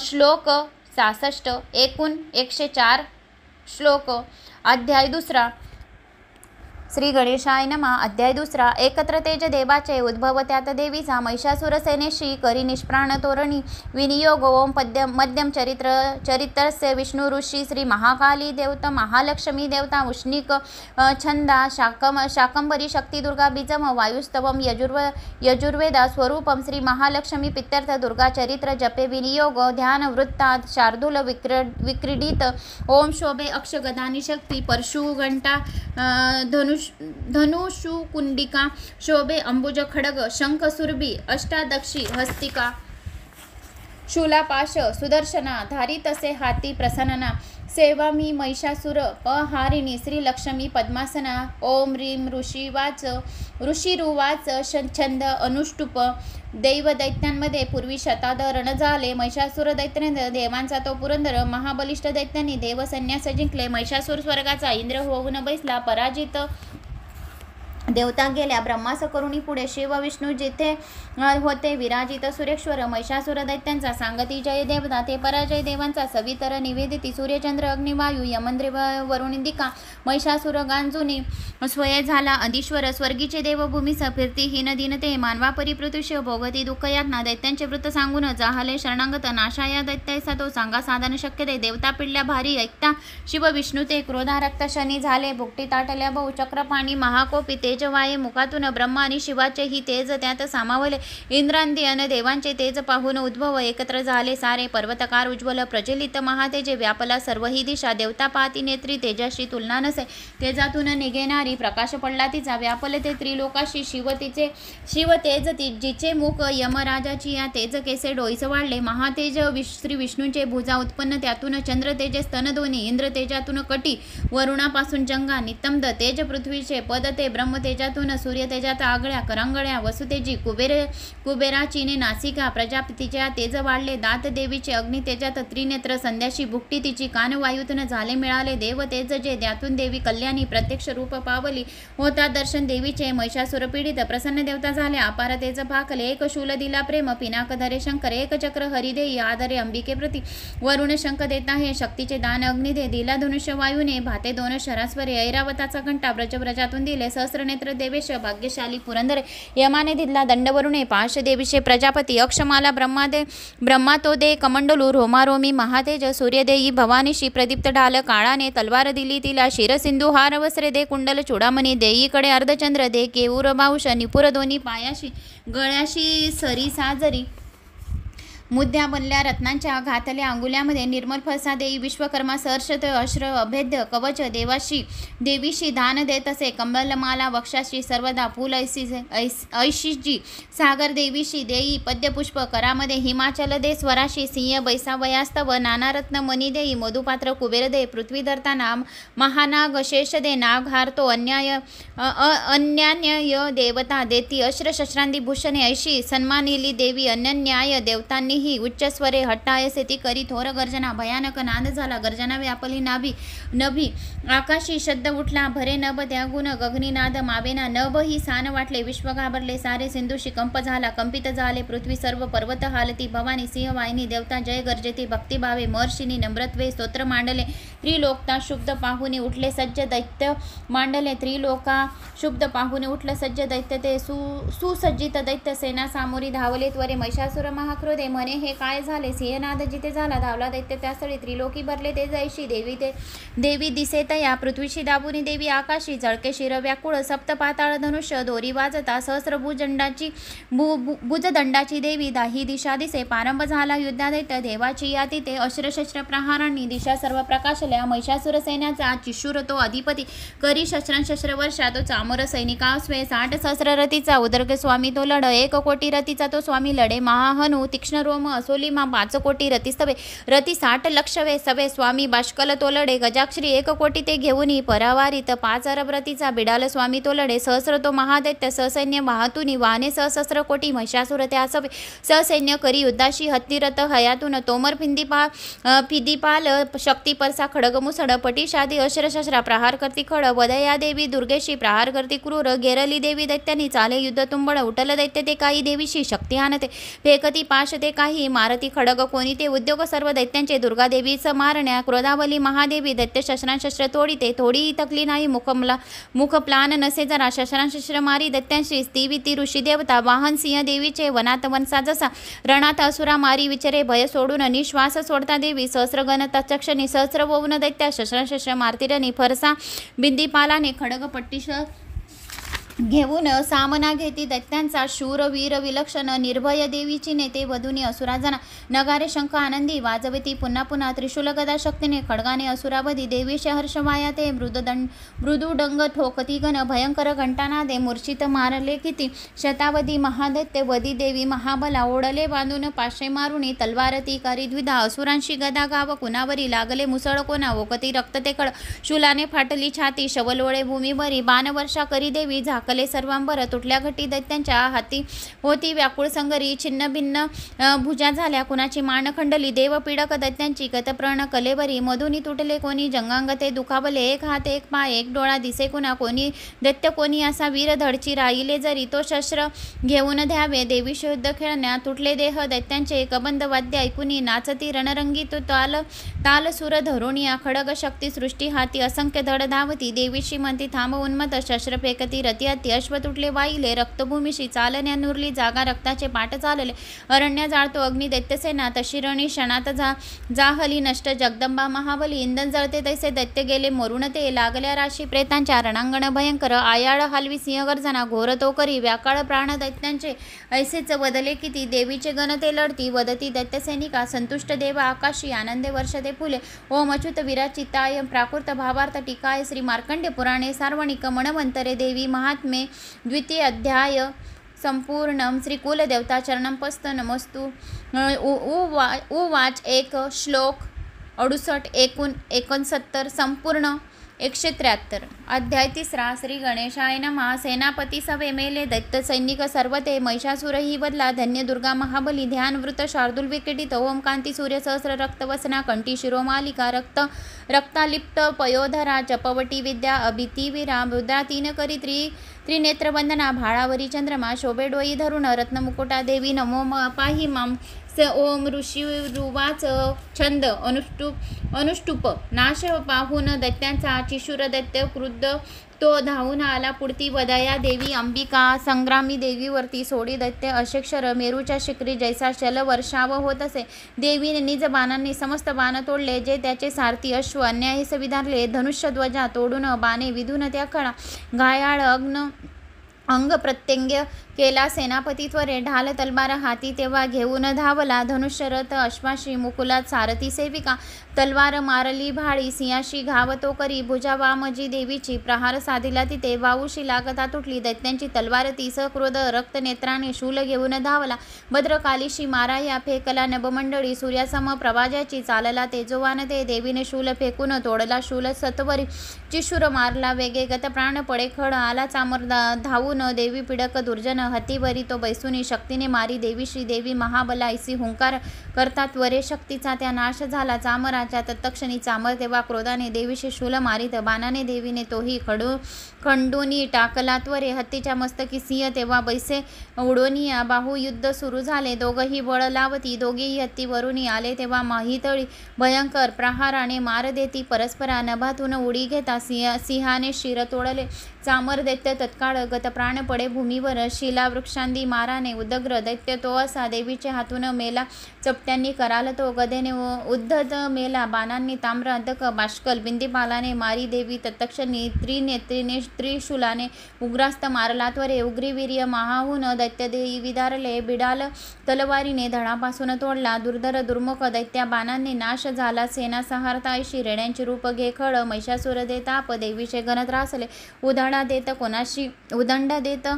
श्लोक 66 एकूण 104 श्लोक अध्याय दुसरा श्री गणेशाय नमः अध्याय दुसरा एकत्र तेज देवाचे उद्भव त्यात देवीचा महिषासुर सेनेशी करी निष्प्राण तोरणी विनियोग ओम मध्यम चरित्रस्य विष्णु ऋषी श्री महाकाली देवता महालक्ष्मी देवता उष्णिक छंदा शाकंभरी शक्ती दुर्गा बीजम वायुस्तवम यजुर्वेदा स्वरूपम श्री महालक्ष्मी पित्यर्थ दुर्गा चरित्र जपे विनियोग ध्यान वृत्तात शार्दूल विक्रीडित ओम शोभे अक्ष गदानी शक्ती परशु घंटा धनुषु कुंडिका शोभे अंबुज खडग शंख सुरभी अष्टादक्षी हस्तिका शूलापाश सुदर्शना धारी तसे हाती प्रसन्ना सेवामी महिषासुर पहारिणी श्री लक्ष्मी पद्मासना ओम ह्रीं ऋषिरुवाच छंद अनुष्टुप दैव दैत्यांमध्ये पूर्वी शताद रण झाले महिषासुर दैत्याने देवांचा तो पुरंदर महाबलिष्ठ दैत्यांनी देव संन्यास जिंकले महिषासुर स्वर्गाचा इंद्र होऊन बैसला पराजित देवता गेल्या ब्रह्मास करुणी पुढे शिव विष्णू जिथे होते विराजित सुरेश्वर महिषासुर दैत्यांचा सांगती जय देवता ते पराजय देवांचा सवितर निवेदिती सूर्यचंद्र अग्निवायू यमंद्र वरुणिदिका महिषासुर गांजुनी स्वय झाला अधीश्वर स्वर्गीचे देवभूमीस फिरती हीन दीनते मानवा परिपृतुष्य भोगती दुःख यातना दैत्यांचे वृत्त सांगून जाहले शरणागत नाशाया दैत्याचा तो सांगा साधन शक्य दे देवता पिडल्या भारी ऐकता शिव विष्णू ते क्रोधारक्त शनी झाले भुकटी ताटल्या बहु चक्रपाणी महाकोपी तेजवाये मुखातून ब्रह्मा आणि शिवाचे ही तेज त्यात सामावले इंद्रांदी अन देवांचे तेज पाहून उद्भव एकत्र झाले सारे पर्वतकार उज्ज्वल प्रज्वलित महातेजे व्यापला सर्व ही दिशा देवता पाहती नेत्री तेजाशी तुलना नसे तेजातून निघेणारी प्रकाश पडला तिचा व्यापले ते त्रिलोकाशी शिव तेज जिचे मुख यमराजाची या तेज केसे डोईस वाढले महातेज श्री विष्णूंचे भुजा उत्पन्न त्यातून चंद्र तेजे स्तन दोन्ही इंद्र तेजातून कटी वरुणापासून जंगा नितंब तेज पृथ्वीचे पद ते ब्रह्म तेजातून सूर्य तेजात आगळ्या करंगळ्या वसुतेजी कुबेराचीने नासिका प्रजापतीच्या तेज वाढले दात देवीचे अग्नि तेजात त्रिनेत्र संध्याशी भुकटी तिची कान वायूतून झाले मिळाले देव तेज जे त्यातून देवी कल्याणी प्रत्यक्ष रूप पावली होता दर्शन देवीचे महिषासुर पीडित प्रसन्न देवता झाले अपार तेज भाकले एक शूल दिला प्रेम पिनाक धरे शंकर एक चक्र हरिदेई आदरे अंबिके प्रती वरुण शंख देता हे शक्तीचे दान अग्नि दे दिला धनुष्य वायूने भाते दोन शरास्वरे ऐरावताचा घंटा ब्रजब्रजातून दिले सहस्रनेत्र देवेश भाग्यशाली पुरंदरे यमाने दिला दंडवरुणे पाश देवीचे प्रजापती अक्षमाला ब्रह्मा तो दे कमंडलू रोमारोमी महातेज सूर्यदेई भवानीशी प्रदीप्त ढाल काळाने तलवार दिली तिला शिरसिंधू हार वस्त्रे दे कुंडल चूडामणी देईकडे अर्धचंद्र दे केऊर बाहुष निपुर दोन्ही पायाशी गळ्याशी सरी साजरी मुद्द्या बनल्या रत्नांच्या घातल्या अंगुल्यामध्ये निर्मल फसा देई विश्वकर्मा सहर्षत अश्र अभेद्य कवच देवीशी दान देत असे कमलमाला वक्षाशी सर्वदा फूल ऐशीजी सागर देवीशी देई पद्यपुष्प करामध्ये हिमाचल दे स्वराशी सिंह बैसावयास्तव नानारत्न मणी देई मधुपात्र कुबेर दे पृथ्वी धरताना महानाग शेष दे नाग हारतो अन्यान्य देवता देती अश्र शस्त्रांदी भूषणे ऐशी सन्मानिली देवी अनन्याय देवतांनी ही उच्च स्वरे हट्टायसे ती करी थोर गर्जना भयानक नाद झाला गर्जना व्यापली नभी आकाशी शब्द उठला भरे नभ त्यागुण गगनीनाद मावेना नभ ही सान वाटले विश्व घाबरले सारे सिंधुशी कंप झाला कंपित झाले पृथ्वी सर्व पर्वत हालती भवानी सिंह वाहिनी देवता जय गर्जती भक्तिभावे महर्षिनी नम्रत्वे स्तोत्र मांडले त्रिलोकता शुद्ध पाहुने उठले सज्ज दैत्य मांडले त्रिलोका शुद्ध पाहुने उठले सज्ज दैत्य ते सुसज्जित दैत्य सेना सामोरी धावले त्वरे महिषासुर महाक्रोधे म्हणे हे काय झाले सिंहनाद जिथे झाला धावला दैत्य त्यास्थळी त्रिलोकी भरले ते जैशी देवी दिसे तया पृथ्वीशी दाबुनी देवी आकाशी जळके शिर व्याकुळ सप्त पाताळ धनुष्य दोरी वाजता सहस्र भुजदंडाची देवी दाही दिशा दिसे पारंभ झाला युद्धा दैत्य देवाची या तिथे अश्रशस्त्र प्रहारांनी दिशा सर्व प्रकाशल्या महिषासुर सैन्याचा चिशूर तो अधिपती करी शस्त्र वर्षा तो चामर सैनिका स्वे 60 सहस्र रथीचा उदर्ग स्वामी तो लढ 1 कोटी रथीचा तो स्वामी लढे महाहनु तीक्ष्ण रोम सोम असोलीमा 5 कोटी रतिस्तवे रती 60 लक्षवे सवे स्वामी बाष्कल तोलडे गजाक्षरी 1 कोटी ते घेऊनी परावारित 5 अरब रतीचा बिडाल स्वामी तोलडे सहस्र तो महादैत्य ससैन्य वाहतुनी वाहने सहस्र कोटी महिषासुर ते आसवे ससैन्य करी युद्धाशी हत्तीरथ हयातून तोमर फिदीपाल शक्ती परसा खडग मुसड पटीशादी अश्रशस्त्रा प्रहार करती खड वदया देवी दुर्गेशी प्रहार करती क्रूर गेरली देवी दैत्यानी चाले युद्ध तुंबड उठल दैत्य ते काही देवीशी शक्ती आणते फेकती पाश ते काही मारती खडग कोणी ते उद्योग सर्व दैत्यांचे दुर्गा देवीच मारण्या क्रोधावली महादेवी दैत्य शस्त्रांशस्त्र तोडीते थोडी थकली नाही मुख प्लान नसे जरा शस्त्रांशस्त्र मारी दैत्यांशी ती ऋषी देवता वाहन सिंह देवीचे वनात वनसा जसा रणात असुरा मारी विचारे भय सोडून निश्वास सोडता देवी सहस्रगण तक्षणी सहस्र वौन दैत्या शस्त्रांशस्त्र मारतीरनी फरसा बिंदीपालाने खडग पट्टीश घेऊन सामना घेती दैत्यांचा शूर वीर विलक्षण निर्भय देवीची नेते वधुनी असुराजना नगारे शंख आनंदी वाजवती पुन्हा पुन्हा त्रिशूल गदा शक्तीने खडगाने असुरावधी देवीचे हर्षवाया ते मृदुडंग ठोकती गण भयंकर घंटानादे मूर्छित मारले किती शतावधी महादैत्य वधी देवी महाबला ओढले बांधून पाशे मारुनी तलवारती करी द्विधा असुरांशी गदा गाव कुणावरी लागले मुसळ कोणा ओकती रक्त ते कळ शूलाने फाटली छाती शवलोळे भूमीवरी बाणवर्षा करी देवी झाकले सर्वांबर तुटल्या घटी दैत्यांच्या हाती होती व्याकुळ संगरी छिन्न भिन्न भुजा झाल्या कुणाची मान खंडली देव पीडक दैत्यांची गतप्रण कलेवरी मधुनी तुटले कोणी जंगांग ते दुखावले एक हात एक पाय एक डोळा दिसे कुणा कोणी दैत्य कोणी असा वीर धडची राहिले जरी तो शस्त्र घेऊन द्यावे देवीशी युद्ध खेळण्या तुटले देह दैत्यांचे कबंद वाद्य ऐकुनी नाचती रणरंगी तो ताल सुर धरुणिया खडग शक्ती सृष्टी हाती असंख्य धड धावती देवीशी म्हणती थांब उन्मत शस्त्र फेकती रती अति अश्व तुटले वाहिले रक्तभूमीशी चालण्या नुरली जागा रक्ताचे पाठ चालले अरण्य जाळतो अग्नी दैत्यसेना तशी रणी क्षणात जाहली नष्ट जगदंबा महाबली इंधन जळते तैसे दैत्य गेले मरुण ते लागल्या राशी प्रेतांच्या रणांगण भयंकर आयाळ हलवी सिंहगर्जना घोर तो करी व्याकाळ प्राण दैत्यांचे ऐसेच बदले किती देवीचे गण ते लढती वदती दैत्यसैनिका संतुष्ट देवा आकाशी आनंदे वर्षते फुले ओम अच्युत विराचिताय प्राकृत भावार्थ टीकाय श्री मार्कंड्य पुराणे सार्वणिक मणवंतरे देवी महात्मे द्वितीय अध्याय संपूर्णम श्री कुलदेवता चरणंपस्त नमस्तु उवाच एक श्लोक 68 संपूर्ण 173 अध्याय 3 श्री गणेशाय नमः सेनापती सवे मेले दैत्य सैनिक सर्व ते महिषासुर ही बदला धन्य दुर्गा महाबली ध्यान वृत शार्दूल विकटित ओम कांती सूर्य सहस्र रक्तवसना कंठी शिरोमालिका रक्तालिप्त पयोधरा जपवटी विद्या अभितिवीरा मुद्रा 3 करी त्रिनेत्र वंदना भाळावरी चंद्रमा शोभे डोई धरुण रत्नमुकुटा देवी नमो पाहि माम ओम ऋषी रुवाच छंद अनुष्टुप नाश पाहून दैत्यांचा चिशूर दैत्य क्रुद्ध तो धावून आला पुढती वदया देवी अंबिका संग्रामी देवीवरती सोडी दैत्य अशेक्षर मेरूच्या शिखरी जैसा शल वर्षाव होत असे देवीने निज बाणांनी समस्त बाण तोडले जे त्याचे सारथी अश्व अन्यायीस विधारले धनुष्य ध्वजा तोडून बाणे विधून त्या खळा घायाळ अंग प्रत्यंग केला सेनापती त्वरे ढाल तलवार हाती तेव्हा घेऊन धावला धनुष्य रथ अश्वाशी मुकुलात सारथी सेविका तलवार मारली भाळी सिंहाशी घाव तो करी भुजा वामजी देवीची प्रहार साधिला तिथे वाऊशी लागता तुटली दैत्यांची तलवार तीस क्रोध रक्त नेत्राने शूल घेऊन धावला भद्रकालीशी माराया फेकला नभमंडळी सूर्यासम प्रवाजाची चालला तेजोवान ते देवीने शूल फेकून तोडला शूल सत्वरी चिशूर मारला वेगे गत प्राण पडे खड आला चामर धावून देवी पिडक दुर्जन हतीवरी तो बैसुनी शक्तीने मारी देवीशी देवी महाबला ऐसी हुंकार करता त्वरे शक्तीचा त्या नाश झाला चामराच्या तत्क्षणी चामर तेव्हा क्रोधाने देवीशी शूल मारित बाणाने देवीने तोही खंडूनी टाकला त्वरे हत्तीच्या मस्तकी सिंह तेव्हा बैसे उडोनिया बाहुयुद्ध सुरू झाले दोघही बळ लावती दोघेही हत्तीवरूनही आले तेव्हा माहितळी भयंकर प्रहाराने मार देती परस्परा नभातून उडी घेता सिंहाने शिर तोडले चामर दैत्य तत्काळ गत प्राण पडे भूमीवर शिला वृक्षांदी माराने उदग्र दैत्य तो असा देवीच्या हातून मेला चपट्यांनी कराल तो गदेने उद्धत मेला बाणांनी ताम्र अंधक बाष्कल बिंदीपालाने मारी देवी तत्क्षणी त्रिनेत्रीने त्रिशूलाने उग्रास्त मारला त्वरे उग्रीवीर्य महाहून दैत्य देवी विदारले बिडाल तलवारीने धडापासून तोडला दुर्धर दुर्मुख दैत्या बाणांनी नाश झाला सेना संहारतायशी रेड्यांची रूप घे खड महिषासुर दे ताप देवीचे गण त्रासले उदंडा देत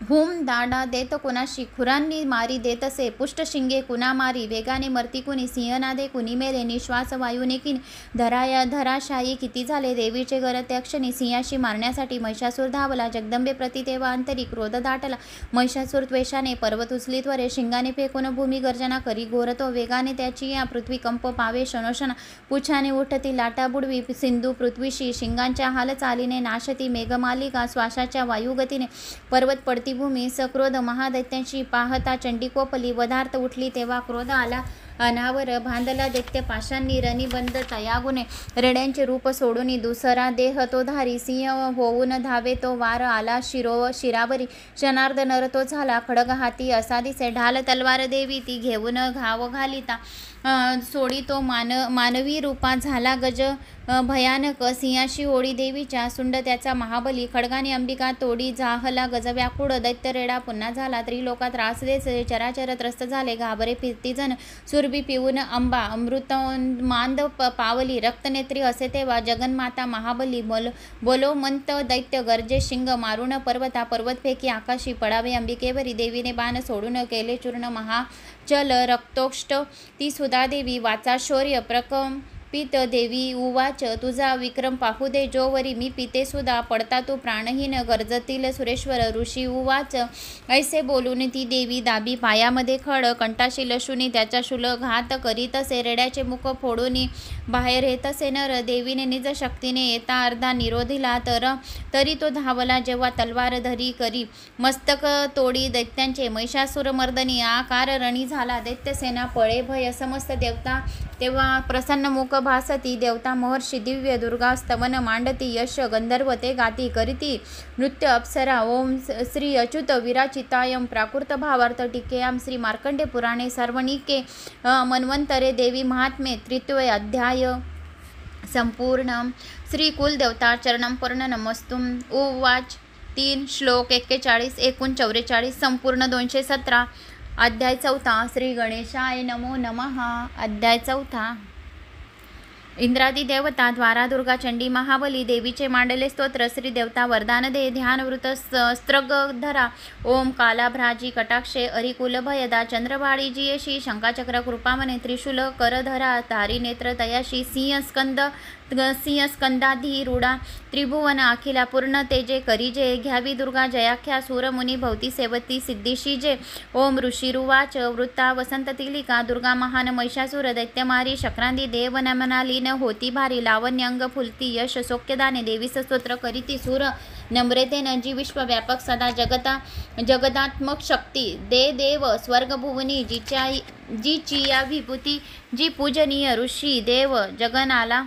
हुम दाडा देत कुणाशी खुरांनी मारी देतसे पुष्ट शिंगे कुणा मारी वेगाने मरती कुणी सिंहनादे कुणी मेले निश्वास वायूने किनी धराया धराशायी किती झाले देवीचे गरते अक्षणी सिंहाशी मारण्यासाठी महिषासूर धावला जगदंबे प्रति तेव्हा अंतरी क्रोध दाटला महिषासूर त्वेषाने पर्वत उचली त्वरे शिंगाने फेकून भूमी गर्जना करी घोरतो वेगाने त्याची या पृथ्वी कंप पावे शनोषणा पुछाने उठती लाटा बुडवी सिंधू पृथ्वीशी शिंगांच्या हालचालीने नाशती मेघमालिका श्वासाच्या वायुगतीने पर्वत पडती भूमी सक्रोध महादैत्यांची पाहता चंडी कोपली वधार्थ उठली तेव्हा क्रोध आला अनावर बांधला दैत्य पाशांनी रणिबंध तयागुने रेड्यांचे रूप सोडून दुसरा देह तो धारी सिंह होऊन धावे तो वार आला शिरावरी क्षणार्ध नर तो झाला खडग हाती असा दिसे ढाल तलवार देवी ती घेऊन घाव घालिता सोडी तो मानवी रूपा झाला गज भयानक सिंहाशी ओळी देवीच्या सुंड त्याचा महाबली खडगाने अंबिका तोडी जाहला गज व्याकुळ दैत्य रेडा पुन्हा झाला त्रिलोकात त्रास देसे चराचर त्रस्त झाले घाबरे फिरतीजन सुरभी पिऊन अंबा अमृत मांद पावली रक्तनेत्री असे तेव्हा जगन्माता महाबली बोलोमंत दैत्य गरजे शिंग मारून पर्वता पर्वत फेकी आकाशी पडावे अंबिकेवरी देवीने बाण सोडून केले चूर्ण महाचल रक्तोष्ट ती सुधा देवी वाचा शौर्य प्रकंपित देवी उवाच तुझा विक्रम पाहू दे जोवरी मी पिते सुधा पडता तू प्राणहीन गरजतील सुरेश्वर ऋषी उवाच ऐसे बोलून ती देवी दाबी पायामध्ये खड कंठाशी लशुनी त्याच्या शूल घात करीतसे रेड्याचे मुख फोडून बाहेर येतसे नर देवीने निज शक्तीने येता अर्धा निरोधिला तरी तो धावला जेव्हा तलवार धरी करी मस्तक तोडी दैत्यांचे महिषासूर मर्दनी आकार रणी झाला दैत्यसेना पळे भय समस्त देवता तेव्हा प्रसन्न मुख भासती देवता महर्षी दिव्य दुर्गा स्तवन मांडती यश गंधर्व ते गाती करीती नृत्य अप्सरा ओम श्री अच्युत विराचितायम प्राकृत भावार्थ टिकेयाम श्री मार्कंडे पुराणे सर्वणिके मन्वंतरे देवी महात्मे तृतीय अध्याय संपूर्ण श्री कुलदेवता चरणम पूर्ण नमस्तुम उवाच 3 श्लोक 41 एकूण 44 संपूर्ण 217 अध्याय 4 श्री गणेशाय नमो नमः अध्याय 4 इंद्रादी देवता द्वारा दुर्गा चंडी महाबली देवीचे मांडले स्तोत्र श्री देवता वरदान दे ध्यानवृत स्त्रगधरा ओम कालाभ्राजी कटाक्षे अरिकुल भयदा चंद्रवाडी जियशी शंकाचक्र कृपामने त्रिशूल करधरा तारी नेत्र तयाशी सिंहस्कंदाधिरूढा त्रिभुवन अखिला पूर्ण तेजे करीजे घ्यावी दुर्गा जयाख्या सूरमुनी भवती सेवती सिद्धीशी जे ओम ऋषिरुवाच वृत्ता वसंत तिलिका दुर्गा महान महिषासूर दैत्यमारी शक्रांदी देव नमनालीन होती भारी लावण्य अंग फुलती यश सौख्यदाने देवीस स्तोत्र करीती सूर नम्रतेन जी विश्वव्यापक सदा जगदात्मक शक्ती दे देव स्वर्गभुवनी जीची या विभूती जी पूजनीय ऋषी देव जगनाला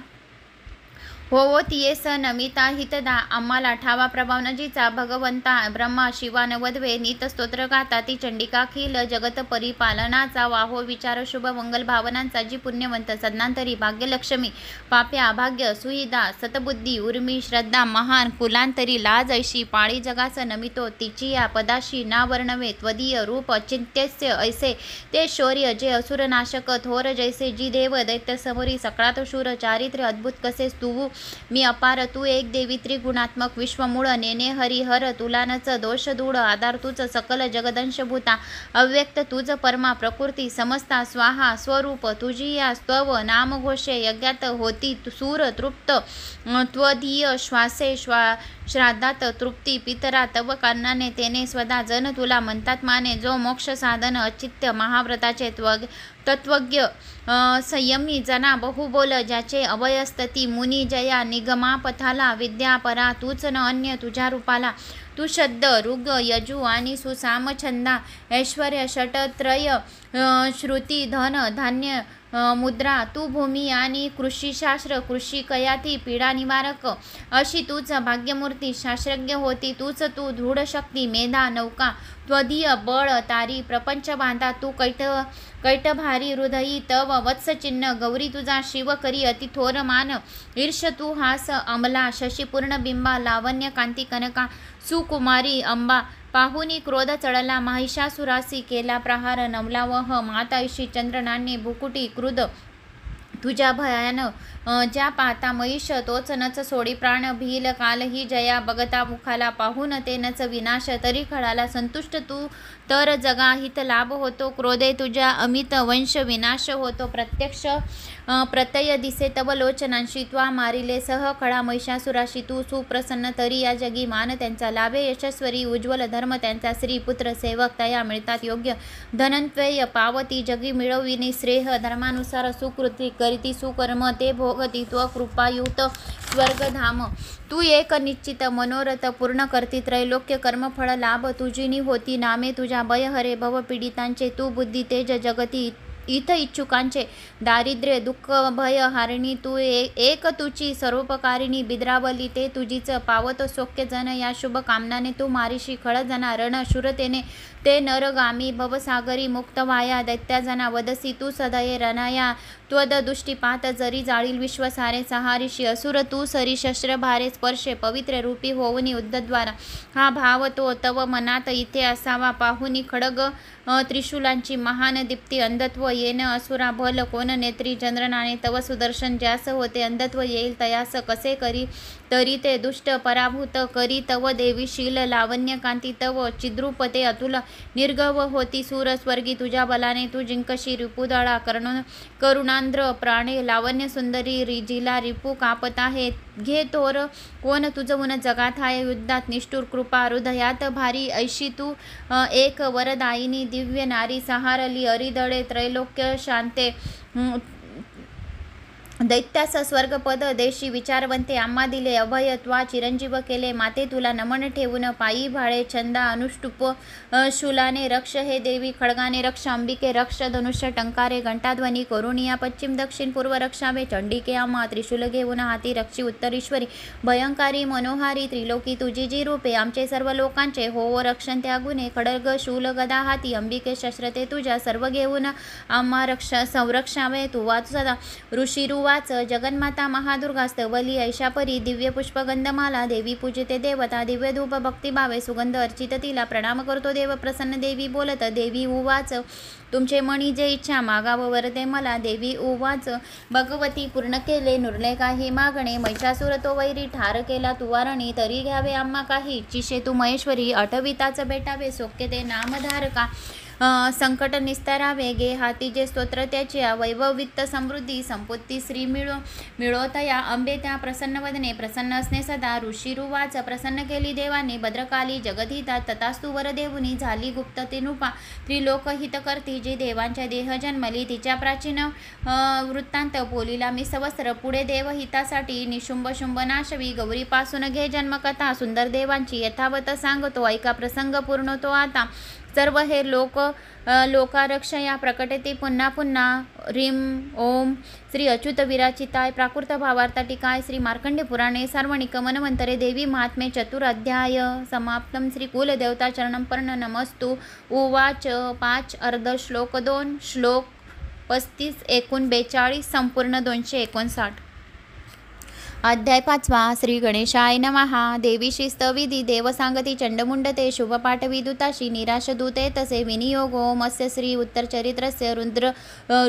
हो तिये स नमिता हितदा आम्हाला ठावा प्रभाव नजीचा भगवंता ब्रह्मा शिवान वधवे नीत स्तोत्र गाता ती चंडिकाखिल जगत परिपालनाचा वाहो विचार शुभ मंगल भावनांचा जी पुण्यवंत सदनांतरी भाग्यलक्ष्मी पाप्या भाग्य सुहिदा सतबुद्धी उर्मी श्रद्धा महान कुलांतरी लाज ऐशी पाळी जगास नमितो तिची या पदाशी ना वर्णवे त्वदीय रूप चिंत्यस्य ऐसे ते शौर्य जे असुरनाशक थोर जैसे जी देव दैत्य समोरी सकाळात शूर चारित्र्य अद्भुत कसे स्तुवू मी अपार तू एक देवी त्रिगुणात्मक विश्वमूळ नेने हरिहर तुलानच दोष दूढ आधार तुझ सकल जगदंशभूता अव्यक्त तुझ परमा प्रकृती समस्ता स्वाहा स्वरूप तुझी या स्तव नामघोषे यज्ञात होती सूर तृप्त त्वधीय श्वासे श्राद्धात तृप्ती पितरा तव कारणाने तेने स्वदा जन तुला म्हणतात माने जो मोक्ष साधन अचित्य महाव्रताचे तत्वज्ञ संयमी जना बहुबोल ज्याचे अभयस्तती मुनी जया निगमा पथाला विद्या परा तूच न अन्य तुझ्या रूपाला तू शब्द ऋग यजू आणि सुसाम छंदा ऐश्वर्य षटत्रय श्रुती धन धान्य मुद्रा तू भूमी आणि कृषीशास्त्र कृषी कयाती पीडा निवारक अशी तूच भाग्यमूर्ती शास्त्रज्ञ होती तूच तू दृढ शक्ती मेधा नौका त्वदीय बळ तारी प्रपंच बांधा तू कैटभारी हृदयी तव वत्सचिन्ह गौरी तुझा शिव करी अति थोर मान ईर्ष तू हास अमला शशीपूर्ण बिंबा लावण्य कांती कनका सुकुमारी अंबा पाहुनी क्रोध चढला महिषासुरासी केला प्रहार नवलावह माताईशी चंद्रनान्ये भुकुटी क्रुद तुझ्या भयान ज्या पाहता महिष तोच नच सोडी प्राण भील कालही जया बघता मुखाला पाहून ते नच विनाश तरी खळाला संतुष्ट तू तर जगाहित लाभ होतो क्रोधे तुझ्या अमित वंश विनाश होतो प्रत्यक्ष प्रत्यय दिसे तव लोचनांशी त्वा मारिले सह खळा महिषासुराशी तू सुप्रसन्न तरी या जगी मान त्यांचा लाभे यशस्वरी उज्ज्वल धर्म त्यांचा श्री पुत्र सेवक तया मिळतात योग्य धनंत्वेय पावती जगी मिळविनी श्रेय धर्मानुसार सुकृती करीती सुकर्म ते भोगती त्व कृपायुक्त स्वर्गधाम तू एक निश्चित मनोरथ पूर्ण करती त्रैलोक्य कर्मफळ लाभ तुझीनी होती नामे तुझ्या भय हरे भव पीडितांचे तू बुद्धी तेज जगती इथ इच्छुकांचे दारिद्र्य दुःख भय हारिणी तू एक तुची सर्वोपकारिणी बिद्रावली ते तुझीच पावत सौख्य जन या शुभ कामनाने तू मारिशी खळ जना रण शूरतेने ते नरगामी भवसागरी मुक्त वाया दैत्याजना वदसी तू सदये रणाया त्वद दृष्टीपात जरी जाळील विश्व सारे सहारिशी असुर तू सरी शस्त्र भारे स्पर्शे पवित्र रूपी होवनी उद्धद्वारा हा भाव तो तव मनात इथे असावा पाहुनी खडग त्रिशूलांची महान दीप्ती अंधत्व येन असुरा भल कोण नेत्री चंद्रनाने तव सुदर्शन ज्यास होते अंधत्व येईल तयास कसे करी तरी ते दुष्ट पराभूत करी तव देवीशील लावण्य कांती तव चिद्रूपते अतुल निर्गव होती सूर स्वर्गी तुझ्या बलाने तू जिंकशी रिपुदळा करुणांध्र प्राणे लावण्य सुंदरी जिला रिपू कापत आहे घे तोर कोण तुझवून जगात आहे युद्धात निष्ठुर कृपा हृदयात भारी ऐशी तू एक वरदायिनी दिव्य नारी सहारली अरिदळे त्रैलोक्य शांते दैत्यास स्वर्गपद देशी विचारवंते आम्हा दिले अभय त्वा चिरंजीव केले माते तुला नमन ठेवून पायी भाळे छंदा अनुष्टुप शूलाने रक्ष हे देवी खडगाने रक्ष अंबिके रक्ष धनुष्य टंकारे घंटाध्वनी करुणिया पश्चिम दक्षिण पूर्व रक्षावे चंडिके आम्हा त्रिशूल घेऊन हाती रक्षी उत्तरेश्वरी भयंकारी मनोहारी त्रिलोकी तुझी जी रूपे आमचे सर्व लोकांचे हो रक्षण त्या गुणे खडग शूल गदा हाती अंबिके शस्त्रते तुझ्या सर्व घेऊन आम्हा संरक्षावे तू वाच सदा ऋषिरुवाच जगन्माता महादुर्गा स्तवली ऐशापरी दिव्य पुष्पगंधमाला देवी पूजिते देवता दिव्य धूप भक्तिभावे सुगंध अर्चित तिला प्रणाम करतो देव प्रसन्न देवी बोलत देवी उवाच तुमचे मणी जे इच्छा मागाव वरते मला देवी उवाच भगवती पूर्ण केले नुरले काही मागणे महिषासुर तो वैरी ठार केला तुवारणी तरी घ्यावे आम्हा काही इच्छिषे तू महेश्वरी अठविताच भेटावे सोक्य ते नामधारका संकट निस्तरावे गे हाती जे स्तोत्र त्याची वैभव वित्त समृद्धी संपत्ती श्री मिळवतया अंबे त्या प्रसन्न वदने प्रसन्न असणे सदा ऋषिरुवाच प्रसन्न केली देवाने भद्रकाली जगदहिता तथास्तु वर देवुनी झाली गुप्त तेनुपा त्रिलोकहित करती जी देवांच्या देह जन्मली तिच्या प्राचीन वृत्तांत बोलिला मी सवस्त्र पुढे देवहितासाठी निशुंभ शुंभ नाशवी गौरीपासून घे जन्मकथा सुंदर देवांची यथावत सांगतो ऐका प्रसंग पूर्ण तो आता सर्व हे लोकारक्ष या प्रकटते पुन्हा पुन्हा ह्रीं ओम श्री अच्युत विराचिताय प्राकृत भावार्थ टीकाय श्री मार्कंडे पुराणे सार्वणिक मनवंतरे देवी महात्मे चतुराध्याय समाप्तम श्री कुलदेवता चरणं पर्ण नमस्तु उवाच 5 अर्ध श्लोक 2 श्लोक 35 एकूण 42 संपूर्ण 259 अध्याय 5 श्री गणेशाय नमः देवीशी स्तविधी देव सांगती चंडमुंडते शुभपाठ विदुताशी निराश दूते तसे विनियोगो मत्स्य श्री उत्तर चरित्रस्य रुद्र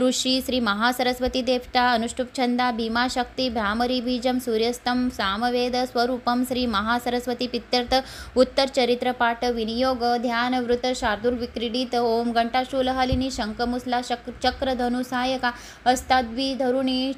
ऋषी श्री महासरस्वती देवता अनुष्टुप छंदा भीमा शक्ती भ्रामरी बीजम सूर्यस्तम सामवेद स्वरूपम श्री महासरस्वती पित्यर्थ उत्तर चरित्र पाठ विनियोग ध्यान वृत शार्दूल विक्रीडित ओम घंटाशूल हलिनी शंखमुसला चक्रधनु सहायका अस्ताद्वी धरुणी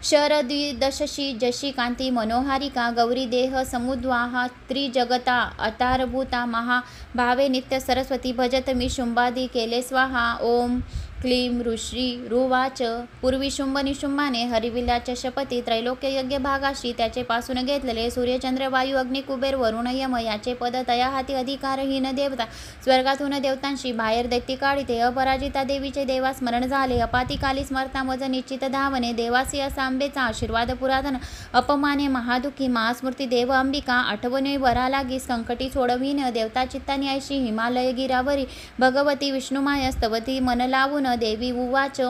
शरद्विदशशी जशी कांती मनोहारिका गौरी देह समुद्वाहा त्रिजगता अतारभूता महाभावे नित्य सरस्वती भजत मी शुंभादी केले स्वाहा ओम क्लीं ऋषी रुवाच पूर्वी शुंभ निशुंभाने हरिविलाच्या शपथी त्रैलोक्य यज्ञ भागाशी त्याचे पासून घेतलेले सूर्यचंद्र वायू अग्नि कुबेर वरुण यम याचे पद तया हाती अधिकारहीन देवता स्वर्गातून देवतांशी बाहेर दैत्य काढिते अपराजिता देवीचे देवा स्मरण झाले अपातिकाली स्मरता मज निश्चित धावने देवासी असा अंबेचा आशीर्वाद पुरातन अपमाने महादुखी महास्मृती देव अंबिका आठवणे वरा लागी संकटी सोडविन देवता चित्तानी ऐशी हिमालय गिरावरी भगवती विष्णुमाय स्तवती मन लावून देवी उवाच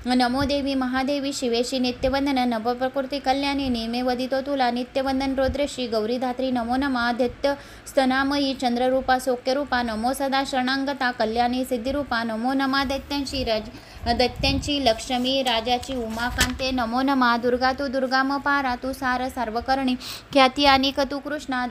नमो देवी महादेवी शिवेशी नित्यवंदन नवप्रकृती कल्याणी नेमे वदितो तुला नित्यवंदन रुद्रेशी गौरीधात्री नमो नमः दैत्य स्तनामयी चंद्ररूपा सौख्यरूपा नमो सदा शरणांगता कल्याणी सिद्धिरूपा नमो नमः दैत्यांशी दैत्यांची लक्ष्मी राजाची उमाकांते नमो नमा दुर्गा तू दुर्गा म पारा तू सार सार्वकर्णी ख्याती अनिक तू कृष्णा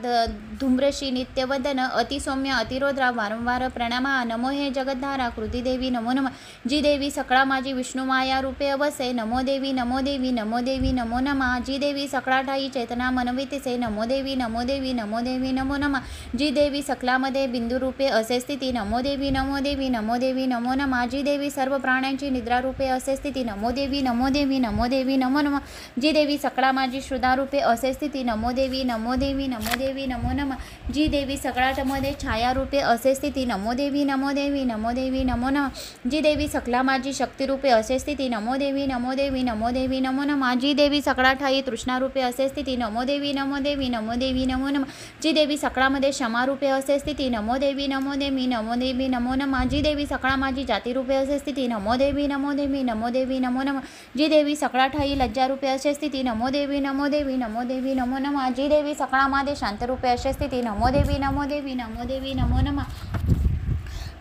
धूम्रशी नित्यवदन अतिसौम्य अतिरोद्रा वारंवार प्रणमा नमो हे जगद्धारा कृती देवी नमो नम जी देवी सकळा माझी विष्णू माया रूपे अवसे नमो देवी नमो देवी नमो देवी नमो नमा जी देवी सकळा ठाई चेतना मनवितिसे नमो देवी नमो देवी नमो देवी नमो नमा जी देवी सकलामध्ये बिंदू रूपे असे स्थिती नमो देवी नमो देवी नमो देवी नमो नमा जी देवी सर्व प्राण्यांची निद्रा रूपे असे स्थिती नमो देवी नमो देवी नमो देवी नमो नमा जी देवी सकळा माझी श्रुदा रूपे असे स्थिती नमो देवी नमो देवी नमो देवी नमो नमा जी देवी सकळामध्ये छाया रूपे असे स्थिती नमो देवी नमो देवी नमो देवी नमो नमा जी देवी सकला माझी शक्ती रूपे असे स्थिती नमो देवी नमो देवी नमो देवी नमो नमा जी देवी सकळा ठाई तृष्णा रूपे असे स्थिती नमो देवी नमो देवी नमो देवी नमो नमा जी देवी सकळामध्ये क्षमा रूपे असे स्थिती नमो देवी नमो देवी नमो देवी नमो नमा जी देवी सकळा माझी जाती रूपे असे स्थिती नमो देवी नमो देवी नमो देवी नमो नमा जी देवी सकळा ठाई लज्जा रूपे असे स्थिती नमो देवी नमो देवी नमो देवी नमो नमा जी देवी सकळामध्ये शांत रूपे असे स्थिती नमो देवी नमो देवी नमो देवी नमो नमा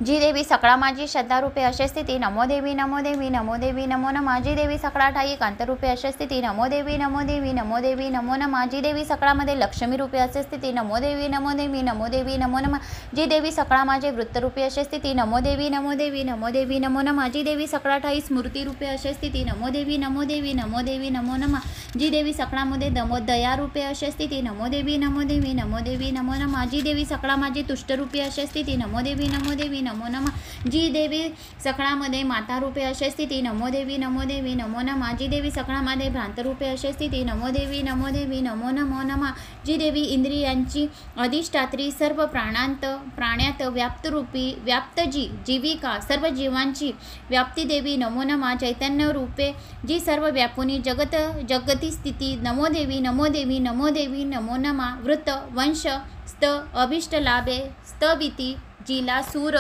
जी देवी सकळा माझी श्रद्धा रूपे असे स्थिती नमो देवी नमो देवी नमो देवी नमो नमा जी देवी सकळा ठाई कांत रूपे असे स्थिती नमो देवी नमो देवी नमो देवी नमो नमा जी देवी सकळामध्ये लक्ष्मी रूपे असे स्थिती नमो देवी नमो देवी नमो देवी नमो नमा जी देवी सकळा माझे वृत्त रूपे असे स्थिती नमो देवी नमो देवी नमो देवी नमो नमा जी देवी सकळा ठाई स्मृती रूपे असे स्थिती नमो देवी नमो देवी नमो देवी नमो नमा जी देवी सकळामध्ये दया रूपे असे स्थिती नमो देवी नमो देवी नमो देवी नमो नमा जी देवी सकळा माझी तुष्ट रूपे असे स्थिती नमो देवी नमो देवी नमो नमा जी देवी सकळामध्ये माता रूपे असे स्थिती नमो देवी नमो देवी नमो नमा जी देवी सकळामध्ये भ्रांत रूपे असे स्थिती नमो देवी नमो देवी नमो नमो नमा जी देवी इंद्रियांची अधिष्ठात्री सर्व प्राण्यात व्याप्त जीविका सर्व जीवांची व्याप्ती देवी नमो नमा चैतन्य रूपे जी सर्व व्यापुनी जगती स्थिती नमो देवी नमो देवी नमो देवी नमो नमा वृत्त वंश स्त अभिष्ट लाभे स्तविती जिला सूर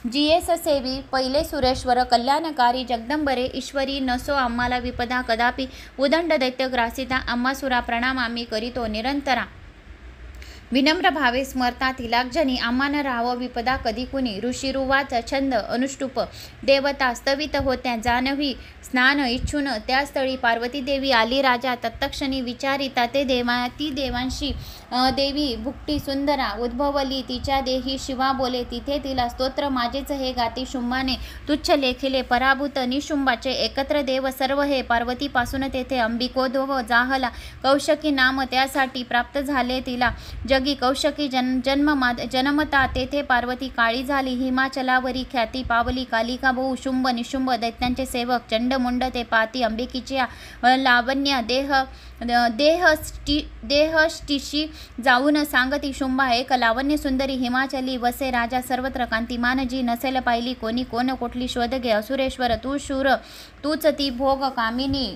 जियेस सेवी पहिले सुरेश्वर कल्याणकारी जगदंबरे ईश्वरी नसो आम्हाला विपदा कदापि उदंड दैत्य ग्रासिता आम्हासुरा प्रणाम आम्ही करीतो निरंतरा विनम्र भावे स्मरता तिलाग्जनी आम्हान राहावं विपदा कधी कुणी ऋषिरुवाच छंद अनुष्टुप देवता स्तवित होत्या जानवी स्नान इच्छून त्या स्थळी पार्वती देवी आली राजा तत्क्षणी विचारिता ते ती देवांशी देवी भुकटी सुंदरा उद्भवली तिच्या देही शिवा बोले तिथे तिला स्तोत्र माझेच हे गाती शुंभाने तुच्छ लेखिले पराभूत निशुंभाचे एकत्र देव सर्व हे पार्वतीपासून तेथे अंबिकोद्भव जाहला कौशकी नाम त्यासाठी प्राप्त झाले तिला जगी कौशकी जन्मता तेथे पार्वती काळी झाली हिमाचलावरी ख्याती पावली कालिका बहु शुंभ निशुंभ दैत्यांचे सेवक चंडमुंड ते पाती अंबिकेच्या लावण्य देहष्टीशी जाऊन सांगती शुंभा एक लावण्य सुंदरी हिमाचली वसे राजा सर्वत्र कांतिमान जी नसेल पाहिली कोणी कोण कोठली शोध घे असुरेश्वर तू शूर तूच ती भोग कामिनी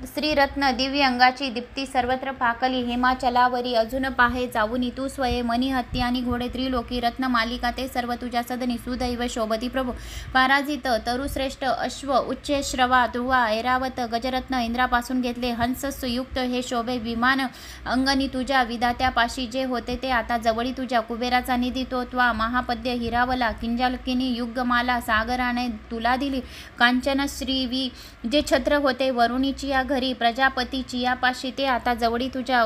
श्रीरत्न दिव्य अंगाची दीप्ती सर्वत्र पाकली हिमाचलावरी अजून पाहे जाऊनी तू स्वये मनी हत्ती आणि घोडे त्रिलोकी रत्न मालिका ते सर्व तुझ्या सदनी सुदैव शोभती प्रभू पराजित तरुश्रेष्ठ अश्व उच्चे श्रवा ध्रुवा ऐरावत गजरत्न इंद्रापासून घेतले हंस युक्त हे शोभे विमान अंगणी तुझ्या विधात्यापाशी जे होते ते आता जवळी तुझ्या कुबेराचा निधी तो त्वा महापद्य हिरावला किंजालकिनी युगमाला सागराने तुला दिली कांचन श्रीवी जे छत्र होते वरुणीची या घरी प्रजापतीची यापाशी ते आता जवळी तुझ्या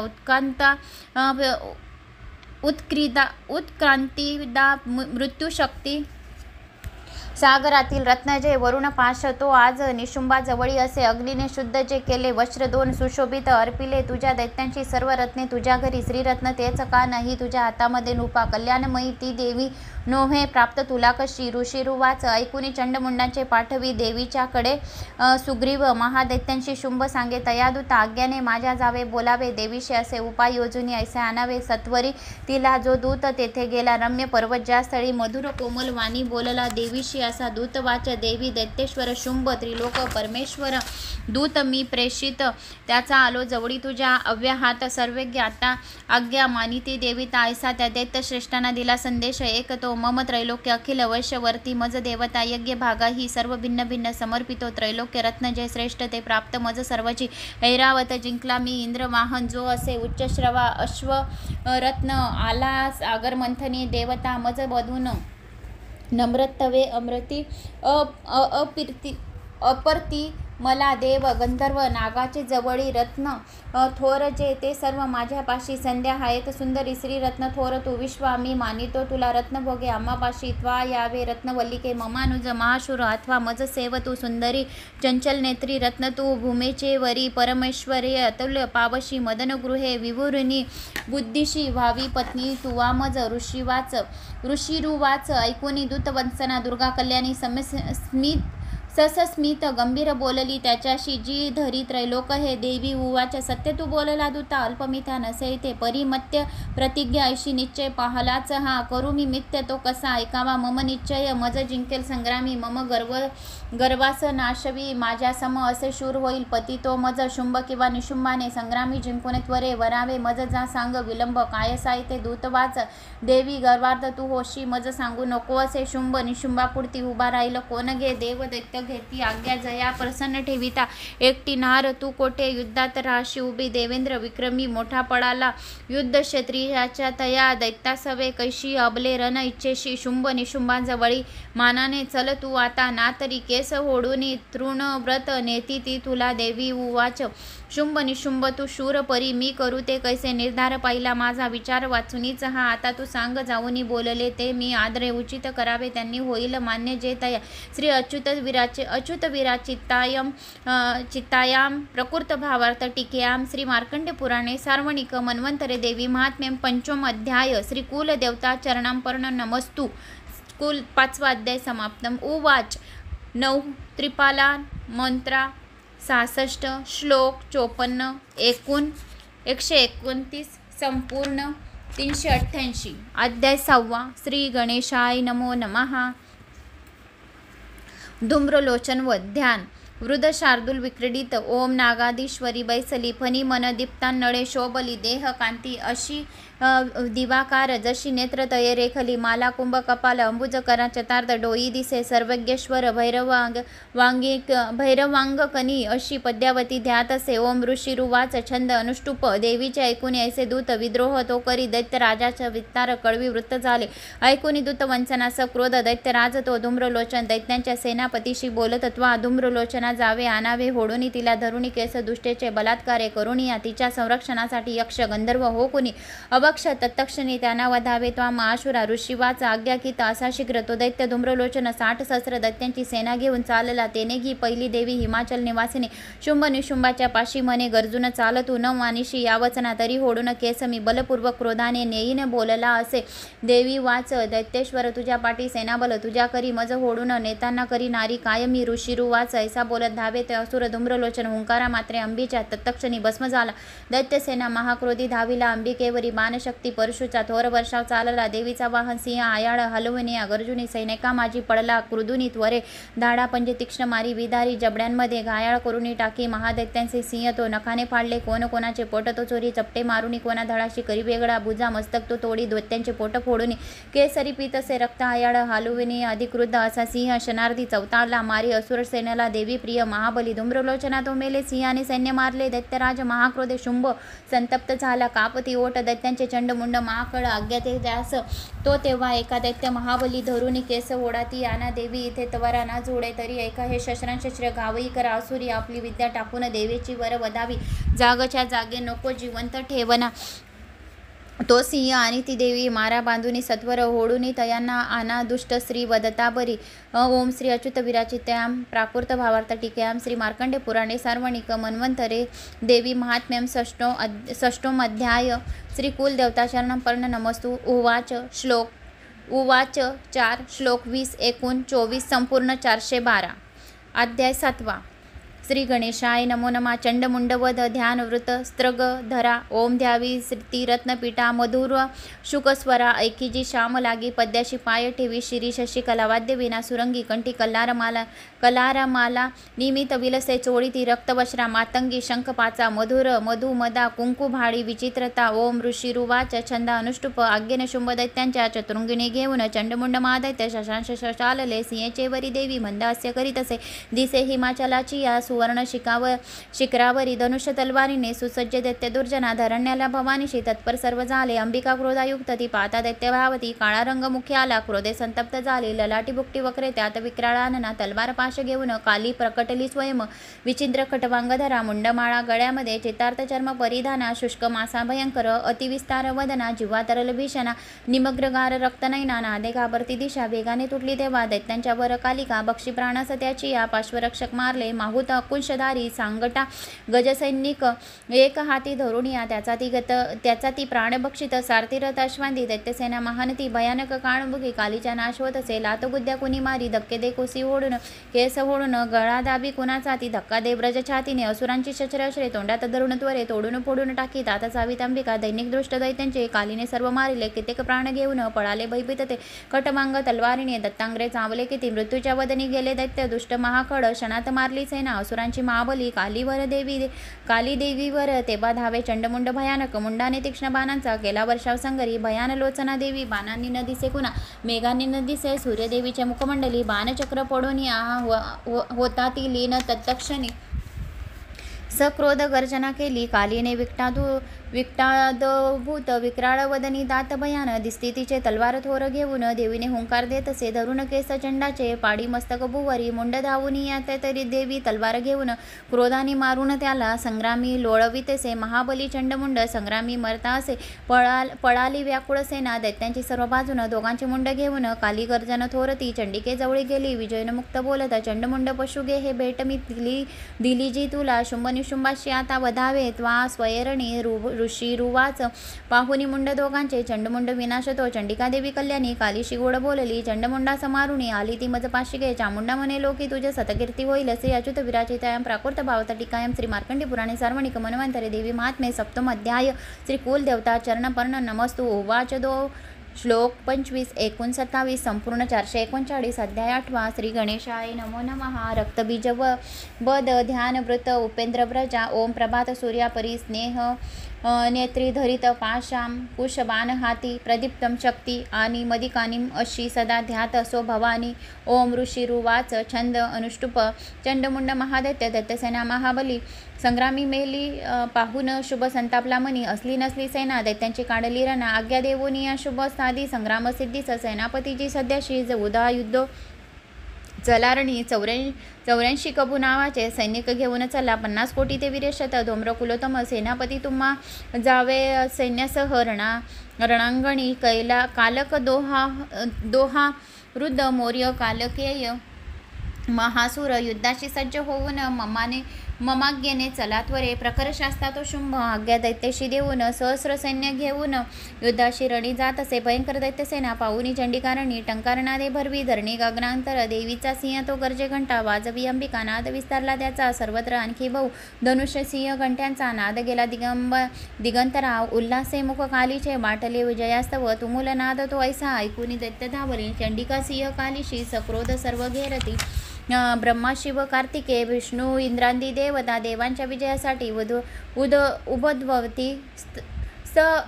उत्क्रांतीदा मृत्यूशक्ती सागरातील रत्न जे वरुण पाश तो आज निशुंभाजवळी असे अग्नीने शुद्ध जे केले वस्त्र दोन सुशोभित अर्पिले तुझ्या दैत्यांची सर्व रत्ने तुझ्या घरी श्रीरत्न तेच का नाही तुझ्या हातामध्ये नृपा कल्याणमयी ती देवी नोहे प्राप्त तुला कशी ऋषिरुवाच ऐकुनी चंडमुंडांचे पाठवी देवीच्याकडे सुग्रीव महादैत्यांशी शुंभ सांगे तयादूता आज्ञाने माझ्या जावे बोलावे देवीशी असे उपाय योजून ऐसे आणावे सत्वरी तिला जो दूत तेथे गेला रम्य पर्वत ज्या स्थळी मधुर कोमल वाणी बोलला देवीशी असा दूतवाच देवी दैत्येश्वर शुंभ त्रिलोक परमेश्वर दूत मी प्रेषित त्याचा आलो जवळी तुझ्या अव्याहात सर्वज्ञ आता आज्ञा मानिती देविता ऐसा त्या दैत्य श्रेष्ठांना दिला संदेश एक तो मम त्रैलोक्य अखिल वैश्यवर्ती मज देवता यज्ञ भागा ही सर्व भिन्न भिन्न समर्पितो त्रैलोक्य रत्न जय श्रेष्ठ ते प्राप्त मज सर्वची ऐरावत जिंकला मी इंद्रवाहन जो असे उच्चश्रवा अश्व रत्न आला सागर मंथनी देवता मज बधून नम्रतवे अमृती अपिर्ती अपर्ती मला देव गंधर्व नागाचे जवळी रत्न थोर जे ते सर्व माझ्यापाशी संध्या आहेत सुंदरी श्रीरत्न थोर तू विश्वा मी मानितो तुला रत्नभोगे आम्हापाशी त्वा यावे रत्नवल्लिके ममानुज महाशूर अथवा मज सेव तू सुंदरी चंचल नेत्री रत्न तू भूमेचे वरी परमेश्वरी अतुल्य पावशी मदनगृहे विभुरिणी बुद्धिशी व्हावी पत्नी तुवा मज ऋषिरुवाच ऐकुनी दूतवंसना दुर्गा कल्याणी स्मित ससस्मित गंभीर बोलली त्याच्याशी जी धरी त्रैलोक हे देवी उवाच सत्य तू बोलला दूता अल्पमिथ्या नसे ते परिमत्य प्रतिज्ञा ऐशी निश्चय पाहलाच हा करू मी मिथ्य तो कसा ऐकावा मम निश्चय मज जिंकेल संग्रामी मम गर्वास नाशवी माझ्या सम असे शूर होईल पती तो मज शुंभ किंवा निशुंभाने संग्रामी जिंकून त्वरे वरावे मज जा सांग विलंब काय साहित्य दूतवाच देवी गर्वार्थ तू होशी मज सांगू नको असे शुंभ निशुंभापुरती उभा राहिलं कोण घे देव दैत्य घेती आज्ञा जया प्रसन्न ठेविता एकटी नार तू कोठे युद्धात राशी उभी देवेंद्र विक्रमी मोठा पडाला युद्ध क्षत्रियाच्या तया दैत्यासवे कैशी अबले रण इच्छेशी शुंभ निशुंभांजवळी मानाने चल तू आता नातरी केस होडूनी तृण व्रत नेती ती तुला देवी उवाच शुंभ निशुंभ तू शूर परी मी करू ते कैसे निर्धार पाहिला माझा विचार वाचुनीच हा आता तू सांग जाऊनी बोलले ते मी आदरे उचित करावे त्यांनी होईल मान्य जे तया श्री अच्युत वीरा चित्तायाम प्रकृत भावार्थ टीकेयाम श्री मार्कंडे पुराणे सार्वणिक मन्वंतरे देवी महात्म्यम पंचम अध्याय श्री कुल देवता चरणांपर्ण नमस्तु कुल 5वा अध्याय समाप्तम उवाच 9 त्रिपाला मंत्रा 66 श्लोक 54 एकूण 129 संपूर्ण 388 अध्याय 6 श्री गणेशाय नमो नमः धूम्रलोचन व ध्यान वृद्ध शार्दूल विक्रीडित ओम नागाधीश्वरी बैसली फणी मन दीप्तान नळे शोभली देह कांती अशी दिवाकार जशी नेत्र तये रेखली माला कुंभ कपाल अंबुजकरा चतार्थ डोई दिसे सर्वज्ञेश्वर भैरवांगकनी अशी पद्यावती ध्यात असे ओम ऋषिरुवाच छंद अनुष्टुप देवीचे ऐकुनी ऐसे दूत विद्रोह तो करी दैत्य राजाचा विस्तार कळवी वृत्त झाले ऐकुनी दूत वंचना क्रोध दैत्य राज तो धूम्रलोचन दैत्यांच्या सेनापतीशी बोलत त्वा धूम्रलोचना जावे आणावे होडूनी तिला धरुणी केस दुष्टेचे बलात्कारे करुणिया तिच्या संरक्षणासाठी यक्ष गंधर्व हो कुणी अवक्ष तत्क्षणी त्यांना वधावे त्वा महाशुरा ऋषिवाचा आज्ञाकीत असा शीघ्र तो दैत्य धूम्रलोचन 60 सहस्र दैत्यांची सेना घेऊन चालला तेने घी पहिली देवी हिमाचल निवासिनी शुंभ निशुंभाच्या पाशी मने गरजून चालतू न मानिशी यावचना तरी होडून केस मी बलपूर्वक क्रोधाने नेईन बोलला असे देवी वाच दैत्येश्वर तुझ्या पाठी सेनाबल तुझ्या करी मज होडून नेताना करी नारी कायमी ऋषिरु वाच ऐसा बोलत धावे ते असुर धूम्रलोचन हुंकारा मात्रे अंबीच्या तत्क्षणी भस्म झाला दैत्यसेना महाक्रोधी धाविला अंबिकेवरी बाणशक्ती परशुचा थोर वर्षाव चालला देवीचा वाहन सिंह आयाळ हलवणे गर्जुनी सैनिका माझी पडला क्रुदुनी त्वरे धाडा पंजे तीक्ष्ण मारी विदारी जबड्यांमध्ये घायाळ करुनी टाकी महादैत्यांचे सिंह तो नखाने फाडले कोण कोणाचे पोट तो चोरी चपटे मारुनी कोणा धडाशी करी वेगळा बुजा मस्तक तो तोडी दैत्यांचे पोट फोडूनी केसरी पीतसे रक्त आयाळ हलविनी अधिकृत असा सिंह शनार्धी चवताळला मारी असुर सेनेला देवी प्रिय महाबली धूम्रलोचना तो मेले सिंहाने सैन्य मारले दैत्यराज महाक्रोधे शुंभ संतप्त झाला कापती ओट दैत्यांचे चंडमुंड महाकळ आज्ञाते त्यास तो तेव्हा एका दैत्य महाबली धरुणी केस ओढाती याना देवी इथे तवरा ना जोडे तरी ऐका हे शस्त्र गावई करा असुरी आपली विद्या टाकून देवीची वर वधावी जागच्या जागे नको जिवंत ठेवना तो सिंह आणि ती देवी मारा बांधुनी सत्वर होडुनी तयांना आना दुष्ट श्री वदता बरी ओम श्री अच्युत विराचित्याम प्राकृत भावार्थ टीकयाम श्री मार्कंडे पुराणे सार्वणिक मन्वंतरे देवी महात्म्यम षष्ठोम अध्याय श्री कुल देवताचरण पर्ण नमस्तु उवाच 4 श्लोक 20 एकूण 24 संपूर्ण 412 अध्याय 7 श्री गणेशाय नमो नमः चंडमुंडवध ध्यानवृत स्त्रग धरा ओम ध्यावी ती रत्नपीठा मधुर शुकस्वरा ऐकीजी श्याम लागी पद्याशी पाय ठेवी शिरी शशिकला वाद्य विना सुरंगी कंठी कलारमाला निमित विलसे चोळी ती रक्तवश्रा मातंगी शंखपाचा मधुर मधु मदा कुंकू भाडी विचित्रता ओम ऋषिरुवाच छंद अनुष्टुप आज्ञेन शुंभ दैत्यांच्या चतुर्ंगिणी घेऊन चंडमुंड महादैत्य शशांश शशालले सिंहेचे वरी देवी मंद हास्य करीतसे दिसे हिमाचलाची या सुवर्ण शिखरावरी धनुष्य तलवारीने सुसज्ज दैत्य दुर्जना धरण्याला भवानीशी तत्पर सर्व झाले. अंबिका क्रोधायुक्त ती पाहता दैत्य भावती काळा रंग मुखी आला. क्रोधे संतप्त झाली. ललाटी बुकटी वक्रे त्यात विक्राळानना तलवार पाश घेऊन काली प्रकटली स्वयं. विचित्र खटवांगधरा मुंडमाळा गळ्यामध्ये चितार्थ चर्म परिधाना शुष्क मासा भयंकर अतिविस्तार वदना जिव्हा तरल भीषणा निमग्रगार रक्तनयना नादे घाबरती दिशा वेगाने तुटली तेव्हा दैत्यांच्या वर कालिका बक्षी प्राणास त्याची या पार्श्वरक्षक मारले. माहुत अंकुशधारी सांगटा गजसैनिक एक हाती धरून या त्याचा ती प्राणभक्षित सारथीरथ अश्वांती दैत्यसेना महानती भयानक काळमुखी कालीच्या नाश होत असे. लातगुद्या कुणी मारी धक्के दे कोसी ओढून केस ओढून गळा दाबी कुणाचा ती धक्का दे ब्रज छातीने असुरांची शस्त्रे तोंडात धरून त्वरे तोडून फोडून टाकी तात सावित अंबिका दैनिक दृष्ट दैत्यांचे कालीने सर्व मारिले. कित्येक प्राण घेऊन पळाले भयभीत ते खटमांग तलवारीने दत्तांग्रे चावले किती मृत्यूच्या वदनी गेले दैत्य दुष्ट महाखड क्षणात मारली सेना असुरांची महाबली काली देवीवर तेव्हा धावे चंडमुंड भयानक मुंडाने तीक्ष्ण बाणांचा केला वर्षाव संगरी भयान लोचना देवी बाणांनी न दिसे कुणा मेघांनी न दिसे सूर्यदेवीचे मुखमंडली बाणचक्र पडून या होता ती लीन तत्क्षणी सक्रोध गर्जना केली. कालीने विकटादभूत विक्राळ वदनी दात भयान दिसती तिचे तलवार थोर घेऊन देवीने हुंकार देत असे धरून केस चंडाचे पाडी मस्तक भुवरी मुंड धावून यात तरी देवी तलवार घेऊन क्रोधाने मारून त्याला संग्रामी लोळवितसे. महाबली चंडमुंड संग्रामी मरता असे पळाली व्याकुळ सेना दैत्यांची सर्व बाजून दोघांची मुंड घेऊन काली गर्जन थोरती चंडिके जवळी गेली. विजयन मुक्त बोलत चंडमुंड पशुगे हे भेट मी दिली जी तुला शुंभ निशुंभाशी आता वधावे त्वा स्वयरणी ऋषी रुवाच पाहुनी मुंड दोघांचे चंडमुंड विनाशतो. चंडिका देवी कल्याणी कालीशी गोड बोलली चंडमुंडा समारुणी आली ती मज पाशिगे चामुंडा म्हणे लोकी तुझे सतकीर्ती होईल असे अच्युत विराचितायाम प्राकृत भावता टीकायाम श्री मार्कंडी पुराणे सार्वणिक मनवंतरे देवी महात्मे सप्तम अध्याय श्री कुलदेवता चरणपर्ण नमस्तु उवाच दो श्लोक 25-29 संपूर्ण 439 अध्याय 8 श्री गणेशाय नमो नमः. रक्तबीज बद ध्यान व्रत उपेंद्र व्रजा ओम प्रभात सूर्या परी स्नेह नेत्री धरित पाशाम कुशबान हाती प्रदीप्तम शक्ती आणि मदिकानिम अशी सदा ध्यात असो भवानी. ओम ऋषी रुवाच छंद अनुष्टुप चंडमुंड महादैत्य दैत्यसेना महाबली संग्रामी मेली पाहून शुभ संतापला मनी असली नसली सेना दैत्यांची काढली रणा आज्ञा देवोनी या शुभ साधी संग्राम सिद्धीस सेनापतीची सध्याशी उदा युद्ध चलारणी 84 कबू नावाचे सैनिक घेऊन चला 50 कोटी ते वीरशत धोम्र कुलोत्तम सेनापती तुम्हा जावे सैन्यासह रणांगणी कालक दोहा वृद्ध मौर्य कालकेय महासुर युद्धाशी सज्ज होऊन ममाग्येने चला त्वरे प्रखर शास्ता तो शुंभ आज्ञा दैत्यशी देऊन सहस्र सैन्य घेऊन युद्धाशी रणी जात असे. भयंकर दैत्यसेना पाहुनी चंडिकारणी टंकारनादे भरवी धरणी गगनांतर देवीचा सिंह तो गर्जे घंटा वाजवी अंबिका नाद विस्तारला त्याचा सर्वत्र आणखी बहु धनुष्य सिंह घंट्यांचा नाद गेला दिगंतरा उल्हासे मुख कालीचे वाटले विजयास्तव तुमुल नाद तो ऐसा ऐकूनी दैत्य धावली. चंडिका सिंह कालीशी सक्रोध सर्व घेरती ब्रह्मा शिव कार्तिके विष्णू इंद्रांदी देवता देवांच्या विजयासाठी उद्भवती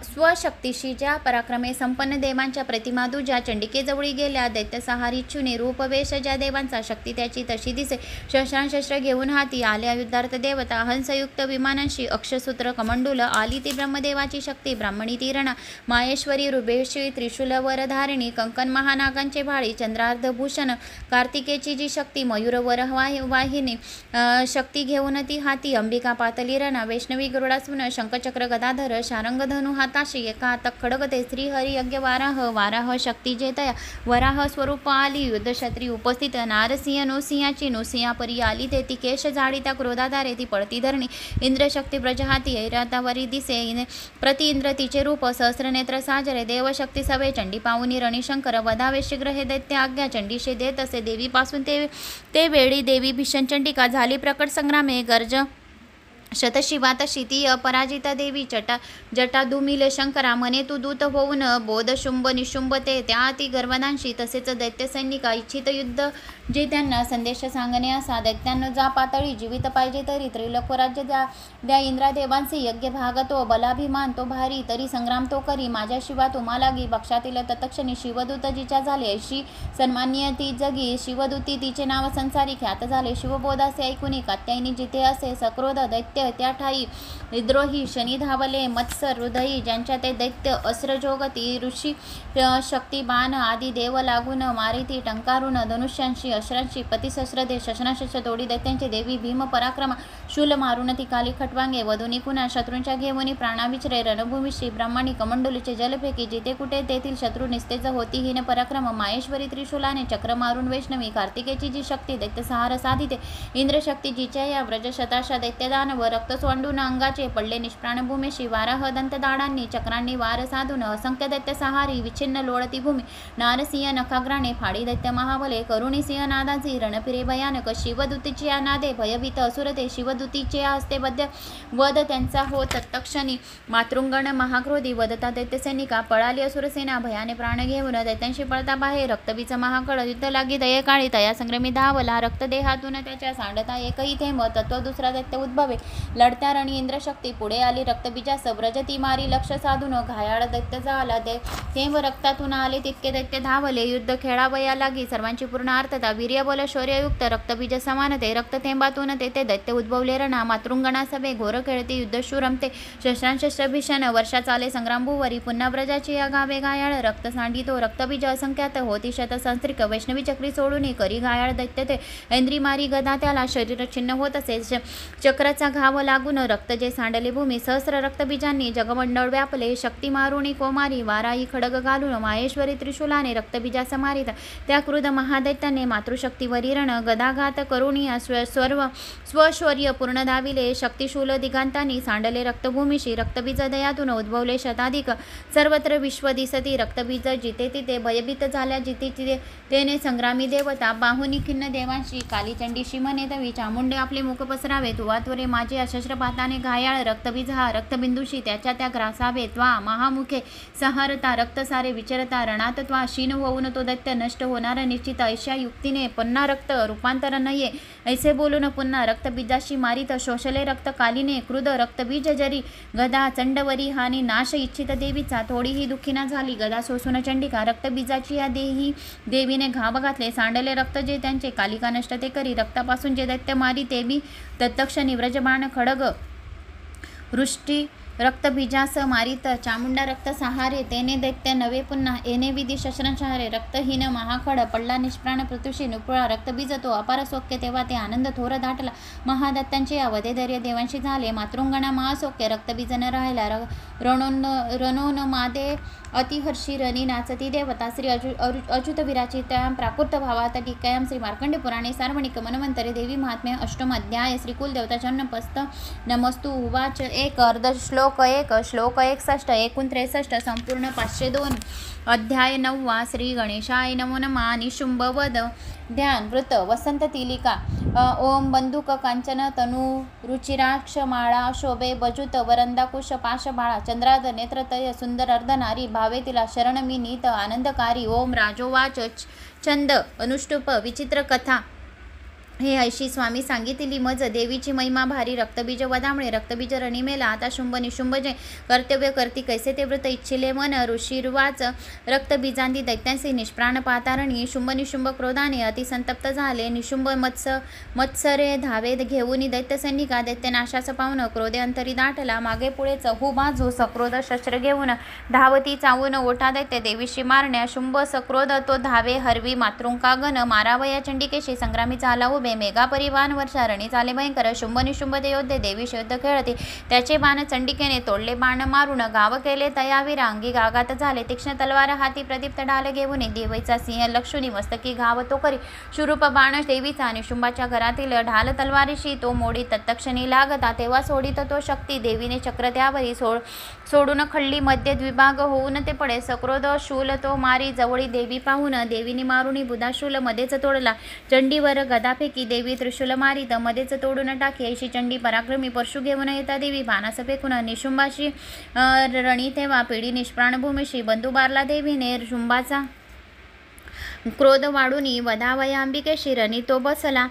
स्वशक्तीशी ज्या पराक्रमे संपन्न देवांच्या प्रतिमा तुझ्या चंडिकेजवळी गेल्या दैत्यसहारीच्छुनी रूपवेश ज्या देवांचा शक्ती त्याची तशी दिसे. शस्त्र घेऊन हाती आल्या युद्धार्थ देवता हंसयुक्त विमानांशी अक्षसूत्र कमंडूल आली ती ब्रह्मदेवाची शक्ती ब्राह्मणी ती रणा माहेश्वरी रुबेशी त्रिशूल वरधारिणी कंकण महानागांचे भाळी चंद्रार्धभूषण कार्तिकेची जी शक्ती मयूर वर वाहिनी शक्ती घेऊन ती हाती अंबिका पातली रणा वैष्णवी गरुडासून शंखचक्र गदाधर शारंग धनु हाताशी एका हातात खडगते श्रीहरी यज्ञ वाराह शक्ती जेतया वराह स्वरूप आली युद्धक्षत्री उपस्थित नारसिंह नृसिंहाची नृसिंहा परी आली ते ती केश झाडीता क्रोधाधारे ती पळती धरणी इंद्रशक्ती ब्रजहाती ऐरातावरी दिसे प्रति इंद्र तिचे रूप सहस्रनेत्र साजरे देवशक्ती सवे चंडी पाहुनी रणीशंकर वधावे शीघ्र हे दैत्य आज्ञा चंडीशे देत असे देवीपासून ते वेळी देवी भीषण चंडिका झाली प्रकट संग्रामे गर्ज शतशिवा तशी ती अपराजित देवी जटादुमिल शंकरा म्हणे तू दूत होऊन बोध शुंभ निशुंभ ते त्या अति गर्वदांशी तसेच दैत्य सैनिका इच्छित युद्ध जे त्यांना संदेश सांगणे असा दैत्यांना जा पातळी जीवित पाहिजे तरी त्रिलोक राज्य द्या इंद्रादेवांचे यज्ञ भाग तो बलाभिमान तो भारी तरी संग्राम तो करी माझ्या शिवा तुम्हाला गी पक्षातील तत्क्षणी शिवदूत जिच्या झाले अशी सन्मान्य ती जगी शिवदूती तिचे नाव संसारी ख्यात झाले शिवबोधासे ऐकुनी कात्यायनी जिथे असे सक्रोध दैत्य त्या ठाई विद्रोही शनी धावले मत्सर हृदयी ज्यांच्या ते दैत्य अस्त्रजोगती ऋषी शक्ती बाण आदी देव लागून मारिती टंकारून धनुष्यांशी अश्रांशी पतिसहस्रदे शस्त्रांश तोडी दैत्यांचे देवी भीम पराक्रम शूल मारून ती काली खटवांगे वधुनी कुणा शत्रूंच्या घेऊनी प्राणा विचरे रणभूमीशी ब्रह्मांडी कमंडोलीचे जलफेकी जिथे कुठे तेथील शत्रू निस्तेज होती हीन पराक्रम माहेश्वरी त्रिशूलाने चक्र मारून वैष्णवी कार्तिकेची जी शक्ती दैत्य सहार साधिते इंद्रशक्ती जिच्या या व्रजशताशा दैत्यदानव रक्त सोंडून अंगाचे पडले निष्प्राण भूमीशी वाराह दंतदाडांनी चक्रांनी वार साधून असंख्य दैत्य सहारी विच्छिन्न लोळती भूमी नारसिंह नखाग्राने फाडी दैत्य महाबले करुणी सिंह नादाची रणपिरे भयानक शिवदूतीची नादे भयभीत असुरते शिवदूतीचे हस्ते वध त्यांचा होत तत्क्षणी मातृंगण महाक्रोधी वदता दैत्य सैनिका पळाली असुरसेना भयाने प्राण घेऊन दैत्यांशी पळता बाहेर रक्तबीज महाकळ युद्ध लागी दयेकाळी तया संग्रमी धावला रक्तदेहातून त्याच्या सांडता एकही थेंब तत्व दुसरा दैत्य उद्भवे लढत्या रणी इंद्रशक्ती पुढे आली रक्तबीजास व्रजती मारी लक्ष साधून घायाळ दैत्य झाला थेंब रक्तातून आले तितके दैत्य धावले युद्ध खेळावया लागी सर्वांची पूर्ण आर्तता वीर्यबल शौर्ययुक्त रक्तबीज समानते रक्तथेंबातून तेथे दैत्य उद्भवले रणा मातृंगणा सभे घोर खेळती युद्ध रमते शस्त्रांश भीषण वर्षा चाले संग्रामभूवरी पुन्हा व्रजाची या गावे घायाळ रक्त सांडितो रक्तबीज असंख्यात होती शतसंस्त्रिक वैष्णवी चक्री सोडून करी घायाळ दैत्य ते ऐंद्री मारी गदा त्याला शरीर छिन्न होत असे चक्राचा घाव लागून रक्त जे सांडले भूमी सहस्र रक्तबीजांनी जगमंडळ व्यापले शक्ती मारुणी कोमारी वाराई खडग घालून माहेश्वरी त्रिशूलाने रक्तबीजास मारित त्या क्रुध महादैत्याने मातृशक्तीवरी रण गदाघात करुणिया स्वशौर्य पूर्ण धाविले शक्तिशूल दिगांतांनी सांडले रक्तभूमीशी रक्तबीज दयातून उद्भवले शताधिक सर्वत्र विश्व दिसती रक्तबीज जिथे तिथे भयभीत झाल्या जिथे तिथे तेने संग्रामी देवता बाहुनी खिन्न देवांशी कालीचंडीशी म्हणे तवी चामुंडे आपले मुख पसरावे तुवा त्वरे माझे अशस्त्रपाताने घायाळ रक्तबीज हा रक्तबिंदूशी त्याच्या त्या ग्रासावे त्वा महामुखे सहरता रक्त सारे विचरता रणात त्वा क्षीण होऊन तो दैत्य नष्ट होणार निश्चित ऐशा युक्तीने पुन्हा रक्त रूपांतर नये ऐसे बोलून पुन्हा रक्तबीजाशी मारित शोषले रक्त कालीने क्रुद रक्तबीज जरी गदा चंडवरी हानी नाश इच्छित देवीचा थोडीही दुःखीना झाली गदा सोसून चंडिका रक्तबीजाची या देवीने घाव घातले सांडले रक्त जे त्यांचे कालिका नष्ट ते करी रक्तापासून जे दैत्य मारी ते बी तत्क्षणी व्रजबाण खडग वृष्टी रक्तबीजास मारित चामुंडा रक्त सहारे तेने दैत्य नवे पुन्हा येणे विधी शस्त्रांशहारे रक्तहीन महाखड पडला निष्प्राण प्रतुषी नुपुळा रक्तबीज तो अपार सौख्य तेव्हा ते आनंद थोर दाटला महादत्तांचे अवधे धैर्य देवांशी झाले मातृंगणा महासौख्य रक्तबीज न राहिला रणोन मादे अतिहर्षी रणी नाचती देवता श्री अच्युत विराचित्यां प्राकृत भावात टीकायां श्री मार्कंडे पुराणे सार्वणिक मनवंतरे देवी महात्म्य अष्टम अध्याय श्री कुलदेवता जन्मपस्त नमस्तु उवाच एक अर्ध श्लोक 61 एकूण 63 संपूर्ण 502 अध्याय 9 श्री गणेशाय नमो नमः निशुंभ वध ध्यान वृत वसंत तिलिका ओम बंदुक कांचन तनु रुचिराक्ष माळा शोभे बजुत वरंदाकुश पाश बाळा चंद्राद नेत्रतय सुंदर अर्धनारी भावे तिला शरण मी नीत आनंदकारी ओम राजोवाच छंद अनुष्टुप विचित्र कथा हे ऐशी स्वामी सांगितली मज देवीची महिमा भारी रक्तबीज वदामळे रक्तबीज रणिमेला आता शुंभ निशुंभ जे कर्तव्य करती कैसे ते व्रत इच्छिले मन ऋषिर्वाच रक्तबीजांदी दैत्यांचे निष्प्राण पातारणी शुंभ निशुंभ क्रोधाने अतिसंतप्त झाले निशुंभ मत्सरे धावे घेऊन दैत्य सैनिका दैत्यनाशास पावून क्रोधे अंतरी दाटला मागे पुढे चहू बाजू सक्रोध शस्त्र घेऊन धावती चावून ओठा दैत्य देवीशी मारण्या शुंभ सक्रोध तो धावे हरवी मातृंकागन मारावया चंडिकेशी संग्रामी चाला उभे मेघा परिवान वर्षा रणी चाले भयंकर शुंभ निशुंभ ते योद्धे देवीशी युद्ध खेळते त्याचे बाण चंडिकेने तोडले बाण मारून गाव केले तयावीर अंगी गागात झाले तीक्ष्ण तलवार हाती प्रदीप्त ढाल घेऊन देवीचा सिंह लक्षुनी मस्तकी घाव तो करी शुरूप बाण देवीचा निशुंभाच्या घरातील ढाल तलवारीशी तो मोडी तत्क्षणी लागता तेव्हा सोडित तो शक्ती देवीने चक्र त्यावरी सोडून खल्ली मध्ये द्विभाग होऊन ते पडे सक्रोध शूल तो मारी जवळी देवी पाहून देवीने मारुणी बुधाशूल मध्येच तोडला चंडीवर गदाफेकी की देवी त्रिशूल मारित मध्येच तोडून टाकी, ऐशी चंडी पराक्रमी परशु घेऊन येता देवी बाणास फेकून निशुंभाशी रणी तेव्हा पिढी निष्प्राण भूमीशी बंधू बारला देवीने शुंभाचा क्रोध वाढूनी वधावया अंबिकेशी रणी तो बसला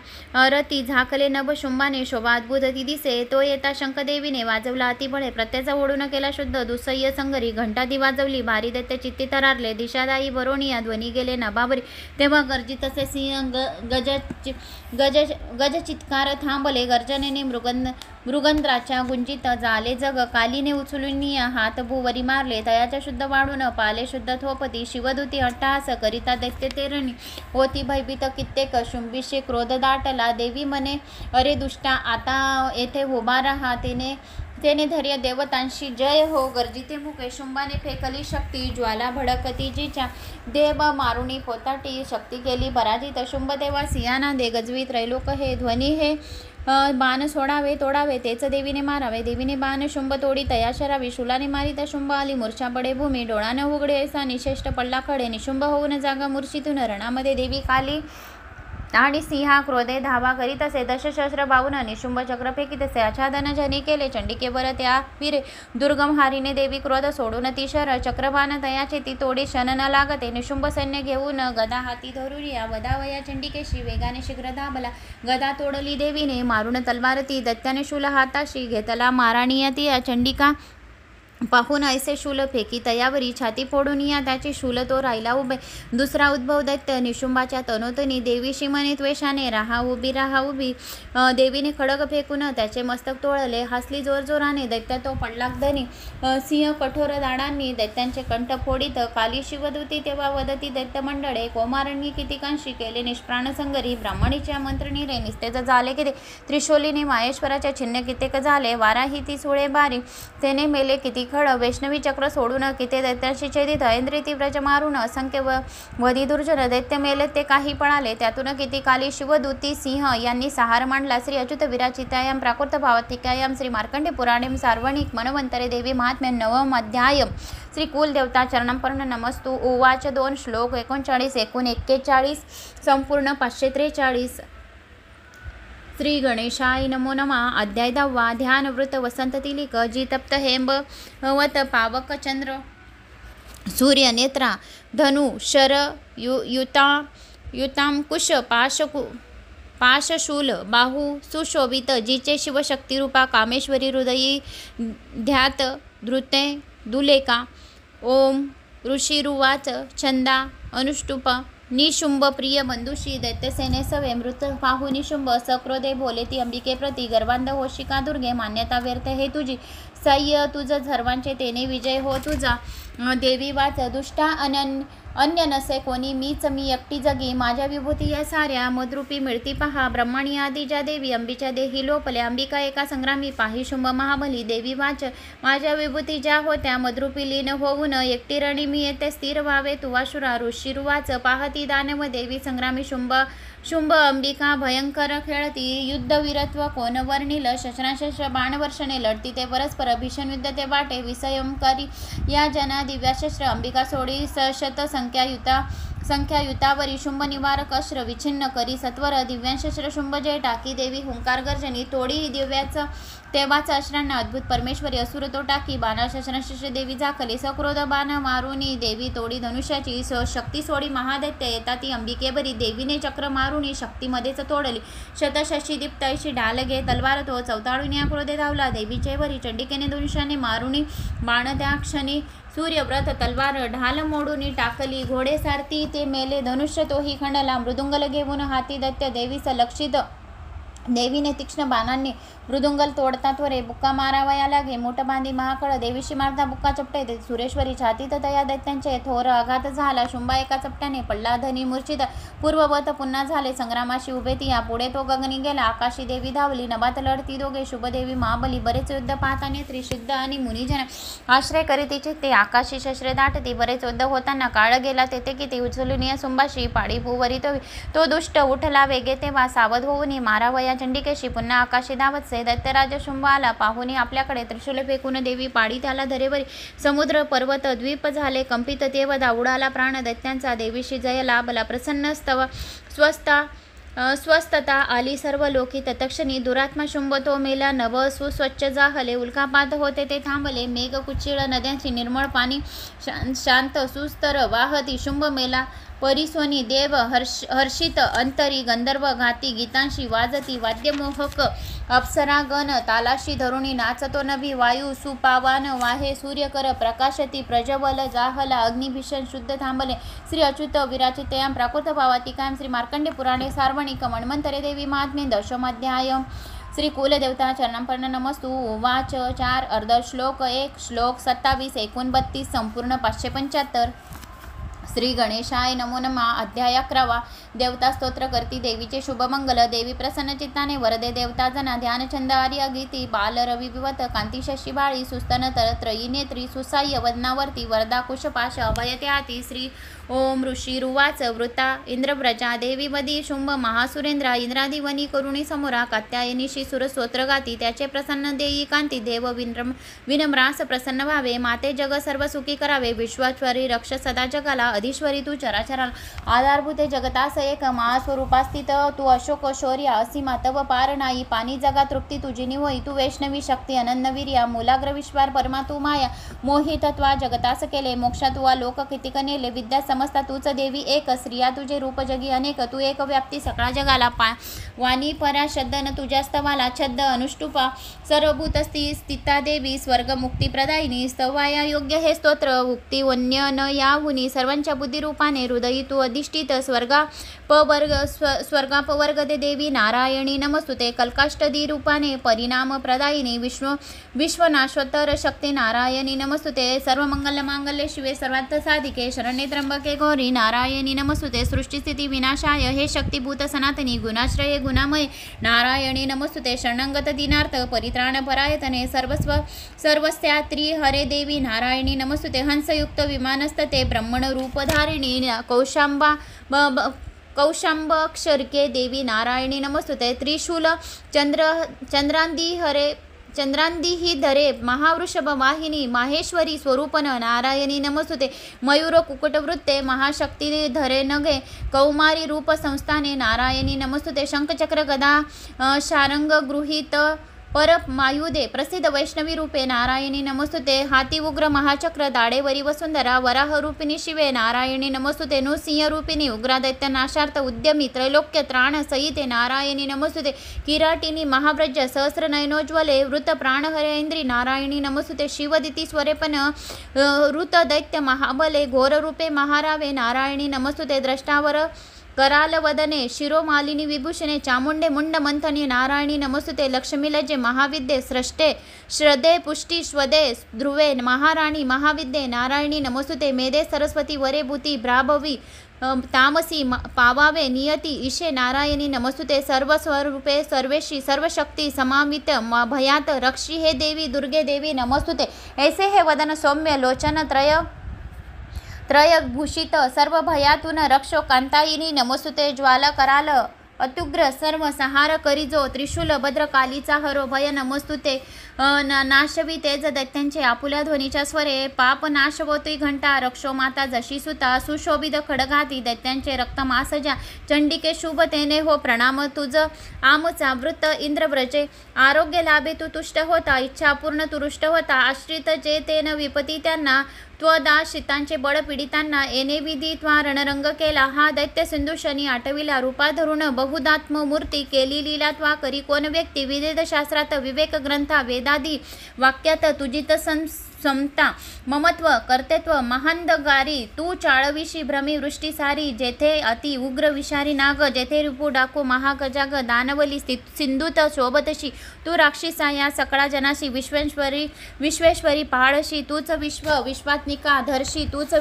रती झाकले नभ शुंभाने शोभा अद्भुत ती दिसे तो येता शंखदेवीने वाजवला अतिबळे प्रत्यचा ओढून केला शुद्ध दुसह्य संगरी घंटा ती वाजवली भारी दैत्य चित्ती तरारले दिशादायी वरोनिया ध्वनी गेले नभाबरी तेव्हा गर्जित असे सिंह गज चित्कार थांबले गर्जनेने मृगंद्राच्या गुंजित झाले जग कालीने उचलून हात भुवरी मारले तयाच्या शुद्ध वाढून पाले शुद्ध थोपती शिवदूती अट्टहास करिता दैत्य तेरणी होती भयभीत कित्येक शुंभीशी क्रोध दाटला देवी म्हणे अरे दुष्टा आता येथे उभा राहा तेने धैर्य देवतांशी जय हो गर्जिते मुखे शुंभाने फेकली शक्ती ज्वाला भडकती जिच्या देव मारुणी पोताटी शक्ती केली पराजित शुंभ देवा सियाना दे गजवी त्रैलोक हे ध्वनी हे बाण सोडावे तोडावे तेच देवीने मारावे देवीने बाण शुंभ तोडी तया शरावी शूलाने मारिता शुंभ आली मूर्छा पडे भूमी डोळाने उघडे ऐसा निशेष्ट पडला खडे निशुंभ होऊन जागा मूर्छितून रणामध्ये देवी काली आणि सिंहा क्रोधे धावा करीत असे दशशस्त्र बाहून निशुंभ चक्र फेकीत असे आच्छादन जनी केले चंडिकेवर त्या वीरे दुर्गम हारीने देवी क्रोध सोडून ती शर चक्रबाण तयाचे ती तोडी शन न लागते निशुंभ सैन्य घेऊन गदा हाती धरून या वदावया चंडिकेशी वेगाने शीघ्र धाबला गदा तोडली देवीने मारून तलवार ती दैत्याने शूल हाताशी घेतला माराणीय ती चंडिका पाहून ऐसे शूल फेकी तयावरी छाती फोडून या त्याची शूल तो राहिला उभे दुसरा उद्भव दैत्य निशुंभाच्या तनोतनी देवीशी म्हणे त्वेषाने राहा उभी देवीने खडग फेकून त्याचे मस्तक तोडले हसली जोरजोराने दैत्य तो पडला धनी सिंह कठोर दाडांनी दैत्यांचे कंठ फोडीत काली शिवदूती तेव्हा वदती दैत्य मंडळे कोमारणी कितीकांशी केले निष्प्राण संगरी ब्राह्मणीच्या मंत्रणी रे निस्तेज झाले किती त्रिशोलीने माहेश्वराच्या छिन्न कित्येक झाले वाराही ती सुळे बारी तेने मेले किती खड वैष्णवी चक्र सोडून किती दैत्यांशी छेदित ऐंद्री ती व्रज मारून असंख्य वधी दुर्जन दैत्य मेले ते काही पळाले त्यातून किती काली शिवदूती सिंह यांनी सहार मांडला श्री अच्युत विराचितायाम प्राकृत भावतिकायाम श्री मार्कंडे पुराणेम सार्वणिक मनवंतरे देवी महात्म्य नवम अध्याय श्री कुलदेवता चरणांपर्ण नमस्तु उवाच 2 श्लोक 39 एकूण 41 संपूर्ण 543 श्री गणेशाय नमो नमः अध्याय 10 ध्यान वृत वसंत तिलिक जी तप्त हेंब वत पावक चंद्र सूर्य नेत्रा धनु शर युतांकुश पाशशूल बाहू सुशोभित जिचे शिवशक्तिरूपा कामेश्वरी हृदयी ध्यात धृते दुलेका ओम ऋषिरुवाच छंदा अनुष्टुप निशुंभ प्रिय बंधुशी दैत्यसेने सवे मृत पाहू निशुंभ सक्रोधे बोले ती अंबिके प्रती गर्वांध होशिका दुर्गे मान्यता व्यर्थ हे तुझी सह्य तुझ सर्वांचे तेने विजय हो तुझा देवी वाच दुष्टा अन्य नसे कोणी मी एकटी जगी माझ्या विभूती या साऱ्या मधरूपी मिळती पहा ब्रह्मणी आदी ज्या देवी अंबीच्या देही लोपल्या अंबिका एका संग्रामी पाही शुंभ महाबली देवी वाच माझ्या विभूती ज्या होत्या मधरूपी लीन होऊन एकटी रणी मी येते स्थिर व्हावे तुवाशुरा ऋषिरुवाच पाहती दानव देवी संग्रामी शुंभ अंबिका भयंकर खेळती युद्धवीरत्व कोण वर्णिल शस्त्राशस्त्र बाणवर्षणे लढती ते परस्पर भीषण युद्ध ते वाटे विसयंकारी या जना दिव्याशस्त्र अंबिका सोडी शत संख्यायुतावरी शुंभ निवारक अस्त्र विच्छिन्न करी सत्वर दिव्यांशस्त्र शुंभ जय टाकी देवी हुंकार गर्जनी तोडी दिव्याचं तेव्हाच अश्रांना अद्भुत परमेश्वरी असुर तो टाकी बाणाशस्त्रांशी देवी झाकली सक्रोध बाण मारुनी देवी तोडी धनुष्याची शक्ती सोडी महादैत्य येता ती अंबिकेवरी देवीने चक्र मारुनी शक्तीमध्येच तोडली शतशशी दीप्त ऐशी ढाल घे तलवार तो चवताळून या क्रोधे धावला देवीचे वरी चंडिकेने धनुष्याने मारुनी बाण त्या क्षणी सूर्यव्रत तलवार ढाल मोडून टाकली घोडे सारथी ते मेले धनुष्य तोही खंडला मृदुंगल घेऊन हाती दैत्य देवीस लक्षित देवीने तीक्ष्ण बाणांनी मृदुंगल तोडता त्वरे बुक्का मारावया लागे मोठ बांधी महाकळ देवीशी मारता बुक्का चपटे सुरेश्वरी छातीत तया दैत्यांचे थोर आघात झाला शुंभा एका चपट्याने पडला धनी मूर्छित पूर्ववत पुन्हा झाले संग्रामाशी उभे ती या पुढे तो गगनी गेला आकाशी देवी धावली नभात लढती दोघे शुभदेवी महाबली बरेच युद्ध पाहताने त्रिसिद्ध आणि मुनिजन आश्रय करीतीचे ते आकाशी शस्त्रे दाटती बरेच युद्ध होताना काळ गेला तेथे किती उचलून या शुंभाशी पाडी पुवरी तो दुष्ट उठला वेगे तेव्हा सावध होऊन मारावया चंडिकेशी पुन्हा आकाशी धावत दैत्यराज शुंभ आला पाहुनी आपल्याकडे त्रिशूल फेकून देवी पाडी त्याला धरेवरी समुद्र पर्वत द्वीप झाले कंपित तेवदा उडाला प्राण दैत्यांचा देवीशी जय लाभला प्रसन्न स्तव स्वस्ता स्वस्थता आली सर्व लोकी तत्क्षणी दुरात्मा शुंभ तो मेला नभ सुस्वच्छ जाहले उल्कापात होते ते थांबले मेघ कुचिळ नद्यांची निर्मळ पाणी शांत सुस्तर वाहती शुंभ मेला परिस्वनी देव हर्षित अंतरी गंधर्व घाती गीतांशी वाजती वाद्यमोहक अप्सरागण तालाशी धरुणी नाचतो नभी वायू सुपावान वाहे सूर्यकर प्रकाशती प्रज्वल जाहला अग्निभीषण शुद्ध थांबले श्री अच्युत विराचितयां प्राकृत भावातिकां श्री मार्कंडे पुराणे सार्वणिक मन्वंतरे देवी महात्म्ये दशमोऽध्याय श्री कुलदेवता चरणांपर्यंत नमस्तु उवाच 4 अर्ध श्लोक 1 श्लोक 27 29 संपूर्ण 575 श्री गणेशाय नमो नमः अध्याय 11 देवता स्तोत्र करती देवीचे शुभमंगल देवी प्रसन्न चित्ताने वरदे देवता जना ध्यानचंद आर्य गीती बाल रवी विवत कांती शशी बाळी सुस्तन त्रयी नेत्री सुसाह्य वदनावर्ती वरदा कुशपाश अभयते हाती श्री ओम ऋषी रुवाच वृता इंद्रव्रजा देवी वदी शुंभ महासुरेंद्रा इंद्रादी वनी करुणी समोरा कात्यायनीशी सुरस्तोत्र गाती त्याचे प्रसन्न देई कांती देव विनम्रास प्रसन्न व्हावे माते जग सर्व सुखी करावे विश्वेश्वरी रक्ष सदा जगाला अधीश्वरी तू चराचराला आधारभूते जगतास एक महास्वरूपास्थित तू अशोक शौर्य असीमा तव पार नाही पाणी जगा तृप्ती तुझी निहोई तू वैष्णवी शक्ती अनन्य वीर्या मूलाग्र विश्वार परमा तू माया मोहितत्वा जगतास केले मोक्षा तुवा लोक कितिक नेले विद्या समस्ता तूच देवी एक स्त्रिया तुझे रूप जगी अनेक तू एक व्याप्ती सगळा जगाला वाणी परा शब्दन तुझ्या स्तवाला छद्द अनुष्टुपा सर्वभूत स्थिता देवी स्वर्ग मुक्ती प्रदायिनी स्तवाया योग्य हे स्तोत्र उक्ती वन्य न याहुनी सर्वांच्या बुद्धिरूपाने हृदयी तू अधिष्ठित स्वर्गापवर्ग दे देवी नारायणी नमस्तुते कल्काष्टदी रूपाने परिणाम प्रदायिनी विश्वनाश्वतर शक्ती नारायणी नमस्तुते सर्व मंगल मांगल्ये शिवे सर्वार्थ साधिके शरण्ये त्र्यंबके गौरी नारायणी नमस्तुते सृष्टिस्थिती विनाशाय हे शक्तिभूत सनातनी गुणाश्रये गुणामय नारायणी नमस्तुते शरणागत दीनार्थ परित्राण परायतने सर्वस्यात्री हरे देवी नारायणी नमस्तुते हंसयुक्त विमानस्तते ब्रह्मण रूपधारिणी कौशांबाक्षरिके देवी नारायणी नमस्तुते त्रिशूल चंद्रांदी ही धरे महावृषभ वाहिनी माहेश्वरी स्वरूपन नारायणी नमस्तुते मयूर कुकुटवृत्ते महाशक्ती धरे नगे कौमारी रूप संस्थाने नारायणी नमस्तुते शंखचक्र गदा शारंग गृहीत परमायुधे प्रसिद्ध वैष्णवी रूपे नारायणी नमस्तुते हाती उग्र महाचक्र दाडेवरी वसुंधरा वराह रूपिणी शिवे नारायणी नमस्तुते नृसिंह रूपिणी उग्रा दैत्य नाशार्थ उद्यमी त्रैलोक्य त्राण सहिते नारायणी नमस्तुते किराटिनी महाव्रज सहस्र नयनोज्वले वृत प्राणहरे इंद्री नारायणी नमस्तुते शिवदिती स्वरेपन ऋत दैत्य महाबले घोर रूपे महारावे नारायणी नमस्तुते द्रष्टावर कराल वदने शिरोमालिनी विभूषणे चामुंडे मुंड मंथनी नारायणी नमस्तुते लक्ष्मीलजे महाविद्ये स्रष्टे श्रद्धे पुष्टी स्वदे ध्रुवे महाराणी महाविद्ये नारायणी नमस्तुते मेधे सरस्वती वरे भूती भ्राभवी तामसी पावावे नियती ईशे नारायणी नमस्तुते सर्वस्वरूपे सर्वेशी सर्वशक्ती समावित भयात रक्षी हे देवी दुर्गे देवी नमस्तुते ऐसे हे वदन सौम्य लोचन त्रयभूषित सर्व भयातून रक्षो कांतायिनी नमस्तुते ज्वाल कराल अत्युग्र सर्व सहार करिजो त्रिशूल भद्रकालीचा हरो भय नमस्तुते नाशवी तेज दैत्यांचे आपुल्या ध्वनीच्या स्वरे पाप नाशवती घंटा रक्षो माता जशी सुता सुशोभित खडघाती दैत्यांचे रक्त मासजा चंडिके शुभ तेने हो प्रणाम तुझ आमचा वृत्त इंद्रव्रजे आरोग्य लाभे तू तुष्ट होता इच्छा पूर्ण तुरुष्ट होता आश्रित जे तेन विपती त्यांना त्वदाशितांचे बळ पीडितांना येणे विधी त्वा रणरंग केला हा दैत्य सिंधू शनी आटविला रूपा धरून बहुदात्म मूर्ती केली लीला त्वा करी कोण व्यक्ती विवेद शास्त्रात विवेक ग्रंथा वेदादी वाक्यात तुझित समता ममत्व कर्तृत्व महांदगारी तू चाळविशी भ्रमी वृष्टी सारी जेथे अति उग्र विषारी नाग जेथे रिपू डाकू महागजाग दानवली सिंधुत शोभतशी तू राक्षसा या सकळा जनाशी विश्वेश्वरी पहाडशी तूच विश्वात्मिका धरशी तूच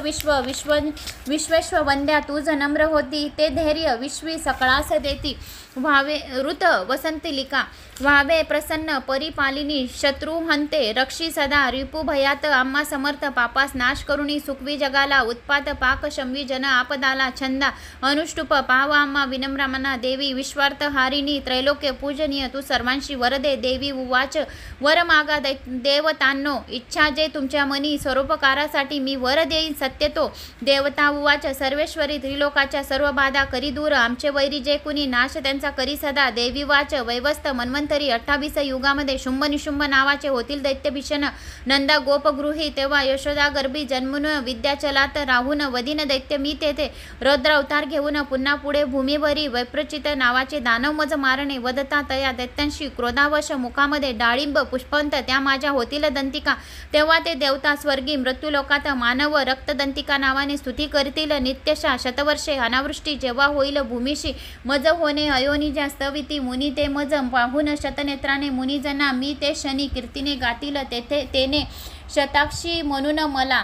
विश्वेश्व वंद्या तूच नम्र होती ते धैर्य विश्वी सकळास देती व्हावे ऋत वसंतिलिका व्हावे प्रसन्न परिपालिनी शत्रुहंते रक्षी सदा रिपू भया तयात आम्हा समर्थ पापास नाश करुणी सुखवी जगाला उत्पात पाक शंवी जन आपदाला छंदा अनुष्टुप पावा आम्हा विनम्रमना देवी विश्वार्थ हारिणी त्रैलोक्य पूजनीय तू सर्वांशी वरदे देवी उवाच वर मागा देवतांनो इच्छा जे तुमच्या मनी स्वरूपकारासाठी मी वर देईन सत्य तो देवता उवाच सर्वेश्वरी त्रिलोकाच्या सर्व बाधा करी दूर आमचे वैरी जे कुणी नाश त्यांचा करी सदा देवी वाच वैवस्त मन्वंतरी 28 युगामध्ये शुंभ निशुंभ नावाचे होतील दैत्य भीषण नंदा गोपगृही तेव्हा यशोदा गर्भी जन्मून विद्याचलात राहून वदीन दैत्य मी तेथे रौद्र अवतार घेऊन पुन्हा पुढे भूमीवरी वैप्रचित नावाचे दानव मज मारणे वदता तया दैत्यांशी क्रोधावश मुखामध्ये डाळिंब पुष्पवंत त्या माझ्या होतील दंतिका तेव्हा ते देवता स्वर्गी मृत्यूलोकात मानव रक्तदंतिका नावाने स्तुती करतील नित्यशा शतवर्षे अनावृष्टी जेव्हा होईल भूमीशी मज होणे अयोनिजा स्तविती मुनी ते मज पाहून शतनेत्राने मुनिजना मी ते शनी कीर्तीने गातील तेथे तेने शताक्षी म्हणून मला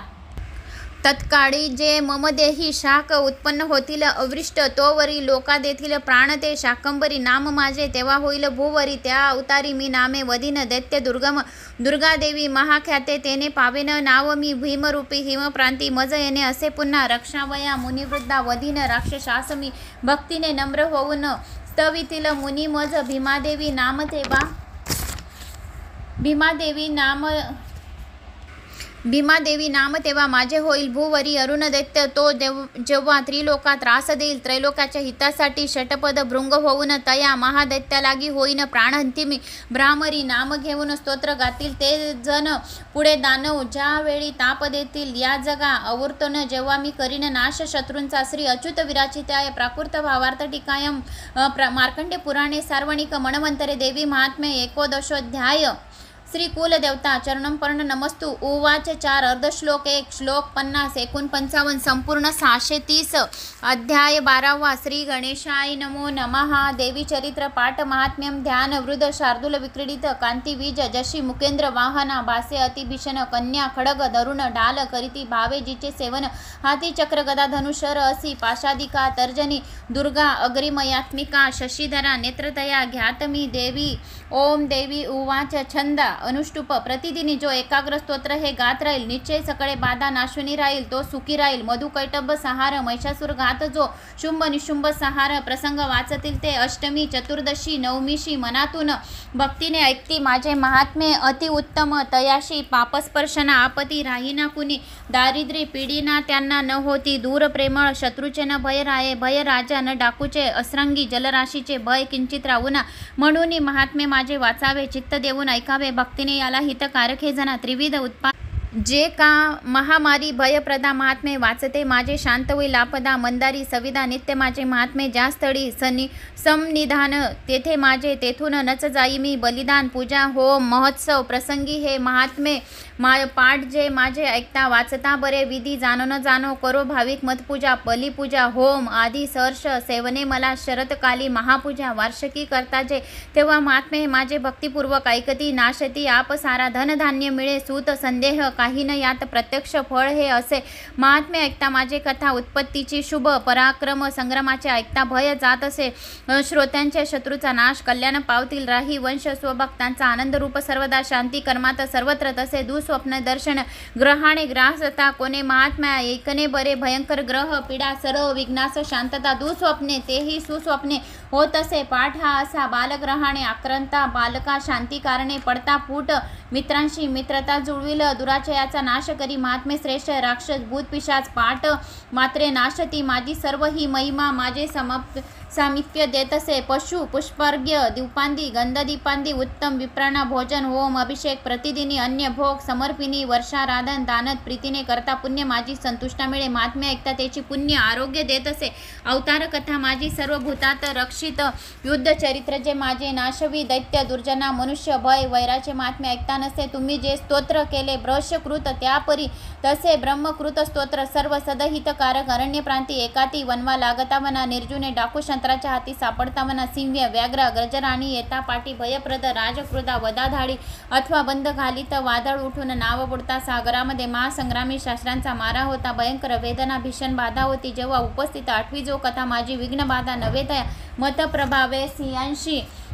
तत्काळी जे मम देही शाक उत्पन्न होतील अवृष्ट तोवरी लोका देतील प्राण ते शाकंबरी नाम माझे तेव्हा होईल भूवरी त्या अवतारी मी नामे वदीन दैत्य दुर्गम दुर्गादेवी महाख्याते तेने पावेन नाव मी भीमरूपी हिमप्रांती मज येणे असे पुन्हा रक्षावया मुनिवृद्धा वदीन राक्षसास मी भक्तीने नम्र होऊन स्तवितील मुनी मज भीमादेवी नाम तेव्हा माझे होईल भूवरी अरुण दैत्य तो जेव्हा त्रिलोकात त्रास देईल त्रैलोकाच्या हितासाठी षटपद भृंग होऊन तया महादैत्या लागी होईन प्राणहंतिमी भ्रामरी नाम घेऊन स्तोत्र गातील ते जन पुढे दानव ज्यावेळी ताप देतील या जगा अवृतन जेव्हा मी करीन नाश शत्रूंचा श्री अच्युत विराचिताय प्राकृत भावार्थ टीकायम मार्कंडे पुराणे सार्वणिक मणवंतरे देवी महात्म्य एकोदशोध्याय श्री कुलदेवता चरणम पर्ण नमस्तु उवाच 4 अर्धश्लोक 1 श्लोक 50 49 संपूर्ण 630 अध्याय 12वा श्री गणेशाय नमो नमः देवी चरित्र पाठ महात्म्यम ध्यान वृद्ध शार्दूल विक्रीडित कांती बीज जशी मुकेंद्र वाहना भासे अतिभीषण कन्या खडग धरुण ढाल करीती भावे जिचे सेवन हाती चक्र गदा धनुषर असी पाशादिका तर्जनी दुर्गा अग्रिमयात्मिका शशीधरा नेत्रतया घ्यातमी देवी ओम देवी उवाच छंदा अनुष्टुप प्रतिदिनी जो एकाग्र स्तोत्र हे गात राहील निश्चय सकळे बाधा नाशवनी राहील तो सुखी राहील मधु कैटभ सहार महिषासुर घात जो शुंभ निशुंभ सहार प्रसंग वाचतील ते अष्टमी चतुर्दशी नवमीशी मनातून भक्तीने ऐकती माझे महात्म्य अति उत्तम तयाशी पापस्पर्शना आपती राहीना कुणी दारिद्र्य पीडिना त्यांना न होती दूर प्रेमळ शत्रूचे न भय राये भय राजा न डाकूचे असरंगी जलराशीचे भय किंचित राहुना म्हणून महात्म्य माझे वाचावे चित्त देऊन ऐकावे भक्तीने याला हितकारक हे जना त्रिविध उत्पाद जे का महामारी भयप्रदा महात्मे वाचते माझे शांत होईल आपदा मंदारी सविदा नित्य माझे महात्मे ज्या स्थळी समनिधान तेथे माझे तेथून नच जाई मी बलिदान पूजा होम महोत्सव प्रसंगी हे महात्मे पाठ जे माझे ऐकता वाचता बरे विधी जाणो न जाणो करो भाविक मतपूजा बलिपूजा होम आदी सहर्ष सेवने मला शरतकाली महापूजा वार्षिकी करता जे तेव्हा महात्मे माझे भक्तिपूर्वक ऐकती नाशती आप सारा धनधान्य मिळे सूत संदेह काही न यात प्रत्यक्ष फळ हे असे महात्मे ऐकता माझे कथा उत्पत्तीची शुभ पराक्रम संग्रामाचे ऐकता भय जात असे श्रोत्यांच्या शत्रूचा नाश कल्याण पावतील राही वंश स्वभक्तांचा आनंद रूप सर्वदा शांती कर्मात सर्वत्र तसे दुःस्वप्न दर्शन ग्रहाणे ग्रासता कोणे महात्म्या ऐकणे बरे भयंकर ग्रह पीडा सर्व विघ्नास शांतता दुःस्वप्ने तेही सुस्वप्ने होत असे पाठ हा असा बालग्रहाणे आक्रंता बालका शांती कारणे पडता फूट मित्रांशी मित्रता जुळविल दुराचयाचा नाश करी महात्मे श्रेष्ठ राक्षस भूत पिशाच पाठ मात्रे नाशती माझी सर्व ही महिमा माझे सामिप्य देतसे पशु पुष्पर्घ्य दीपांदी गंधदीपांदी उत्तम विप्राणा भोजन होम अभिषेक प्रतिदिनी अन्य भोग समर्पिणी वर्षाराधन दानत प्रीतीने करता पुण्य माझी संतुष्टा मिळे महात्म्य ऐकता त्याची पुण्य आरोग्य देत असे अवतार कथा माझी सर्व भूतात रक्षित युद्ध चरित्र जे माझे नाशवी दैत्य दुर्जना मनुष्य भय वैराचे महात्म्य ऐकता नसे तुम्ही जे स्तोत्र केले ब्रह्मकृत त्यापरी तसे ब्रह्मकृत स्तोत्र सर्व सदहितकारक अरण्य प्रांती एकाती वनवा लागता मना निर्जुने डाकू शंत्राच्या हाती सापडता मना सिंह व्याघ्र गजराणी येता पाठी भयप्रद राजक्रोधा वदाधाडी अथवा बंद घालित वादळ उठून नाव बुडता सागरामध्ये महासंग्रामी शास्त्रांचा मारा होता भयंकर वेदना भीषण बाधा होती जेव्हा उपस्थित 8वी जो कथा माझी विघ्न बाधा नव्हे तया मत प्रभावे सिंहांशी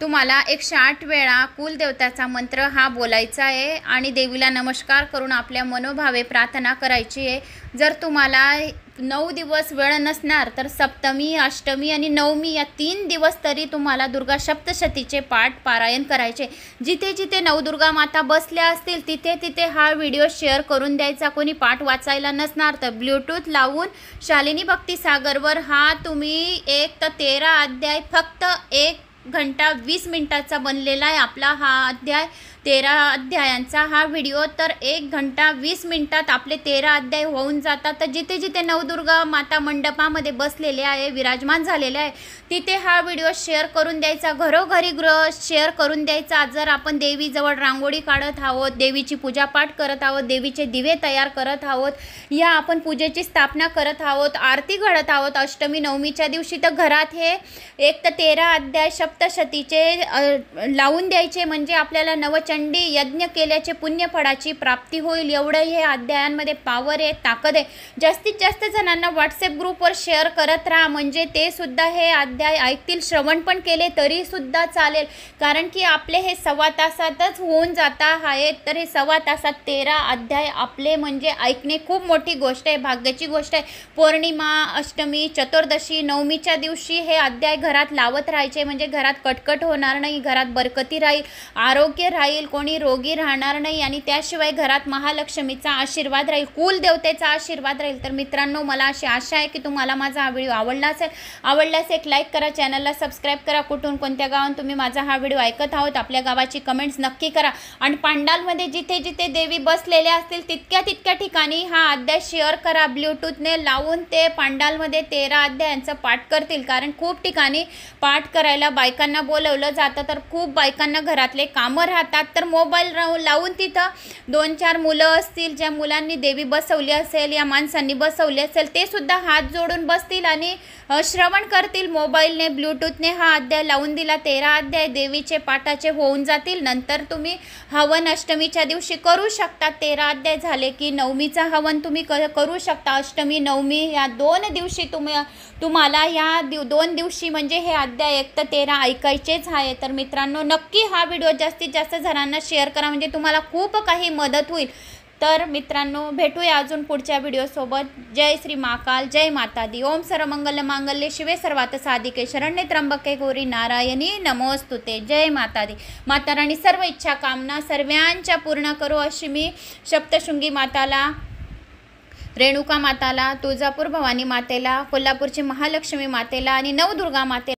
तुम्हाला 108 वेळा कुलदेवताचा मंत्र हा बोलायचा आहे आणि देवीला नमस्कार करून आपल्या मनोभावे प्रार्थना करायची आहे। जर तुम्हाला 9 दिवस वेळ नसणार तर सप्तमी, अष्टमी आणि नवमी या 3 दिवस तरी तुम्हाला दुर्गा सप्तशतीचे पाठ पारायण करायचे। जिथे जिथे नवदुर्गा माता बसल्या असतील तिथे तिथे हा व्हिडिओ शेअर करून द्यायचा। कोणी पाठ वाचायला नसणार तर ब्लूटूथ लावून शालिनी भक्ती सागरवर हा तुम्ही 1 ते 13 अध्याय फक्त 1 घंटा 20 मिनिटाचा बनलेला आहे आपला हा अध्याय। 13 अध्यायांचा हा व्हिडिओ तर 1 घंटा 20 मिनिटात आपले 13 अध्याय होऊन जातात। तर जिथे जिथे नवदुर्गा माता मंडपामध्ये बसलेले आहे, विराजमान झालेले आहे, तिथे हा व्हिडिओ शेअर करून द्यायचा। घरोघरी शेअर करून द्यायचा। जर आपण देवीजवळ रांगोळी काढत आहोत, देवीची पूजापाठ करत आहोत, देवीचे दिवे तयार करत आहोत, या आपण पूजेची स्थापना करत आहोत, आरती घडत आहोत अष्टमी नवमीच्या दिवशी, तर घरात हे 1 ते 13 अध्याय सप्तशतीचे लावून द्यायचे। म्हणजे आपल्याला नवचंडी यज्ञ केल्याचे पुण्यफळाची प्राप्ती होईल। एवढं हे अध्यायांमध्ये पावर आहे, ताकद आहे। जास्तीत जास्त जणांना व्हॉट्सअप ग्रुपवर शेअर करत राहा, म्हणजे ते सुद्धा हे अध्याय ऐकतील। श्रवण पण केले तरी सुद्धा चालेल, कारण की आपले हे 1.25 तासातच होऊन जाता आहेत। तर हे 1.25 तासात 13 अध्याय आपले म्हणजे ऐकणे खूप मोठी गोष्ट आहे, भाग्याची गोष्ट आहे। पौर्णिमा, अष्टमी, चतुर्दशी, नवमीच्या दिवशी हे अध्याय घरात लावत राहायचे, म्हणजे घरात कटकट होणार नाही, घरात बरकती राहील, आरोग्य राहील, कोणी रोगी राहणार नाही आणि त्याशिवाय घरात महालक्ष्मीचा आशीर्वाद राहील, कुलदेवतेचा आशीर्वाद राहील। तर मित्रांनो, मला अशी आशा आहे की तुम्हाला माझा हा व्हिडिओ आवडला असेल। आवडल्यास एक लाईक करा, चॅनलला सबस्क्राईब करा। कुठून कोणत्या गावातून तुम्ही माझा हा व्हिडिओ ऐकत आहोत आपल्या गावाची कमेंट्स नक्की करा। आणि पंडालमध्ये जिथे जिथे देवी बसलेल्या असतील तितक्या तितक्या ठिकाणी हा अध्याय शेअर करा। ब्लूटूथने लावून ते पंडालमध्ये 13 अध्यायांचा पाठ करतील, कारण खूप ठिकाणी पाठ करायला बायकांना बोलवलं जातं, तर खूप बायकांना घरातले कामं राहतात, तर मोबाईल लावून तिथं 2-4 मुलं असतील, ज्या मुलांनी देवी बसवली असेल या माणसांनी बसवली असेल, ते सुद्धा हात जोडून बसतील आणि श्रवण करतील मोबाईलने, ब्लूटूथने हा अध्याय लावून दिला। 13 अध्याय देवीचे पाठाचे होऊन जातील। नंतर तुम्ही हवन अष्टमीच्या दिवशी करू शकता। 13 अध्याय झाले की नवमीचा हवन तुम्ही करू शकता। अष्टमी नवमी या 2 दिवशी तुम्हाला या 2 दिवशी म्हणजे हे अध्याय 1 ते 13 ऐकायचेच आहे। तर मित्रांनो, नक्की हा व्हिडिओ जास्तीत जास्त जणांना शेअर करा, म्हणजे तुम्हाला खूप काही मदत होईल। तर मित्रांनो, भेटूया अजून पुढच्या व्हिडिओसोबत। जय श्री महाकाल, जय माता दी। ओम सर्वमंगल मांगल्ये शिवे सर्वार्थ साधिके शरण्ये त्र्यंबके गौरी नारायणी नमोस्तुते। जय माता दी। माता राणी सर्व इच्छा कामना सर्वांच्या पूर्ण करो अशी मी सप्तशृंगी माताला, रेणुका माताला, तुळजापूर भवानी मातेला, कोल्हापूरची महालक्ष्मी मातेला आणि नवदुर्गा मातेला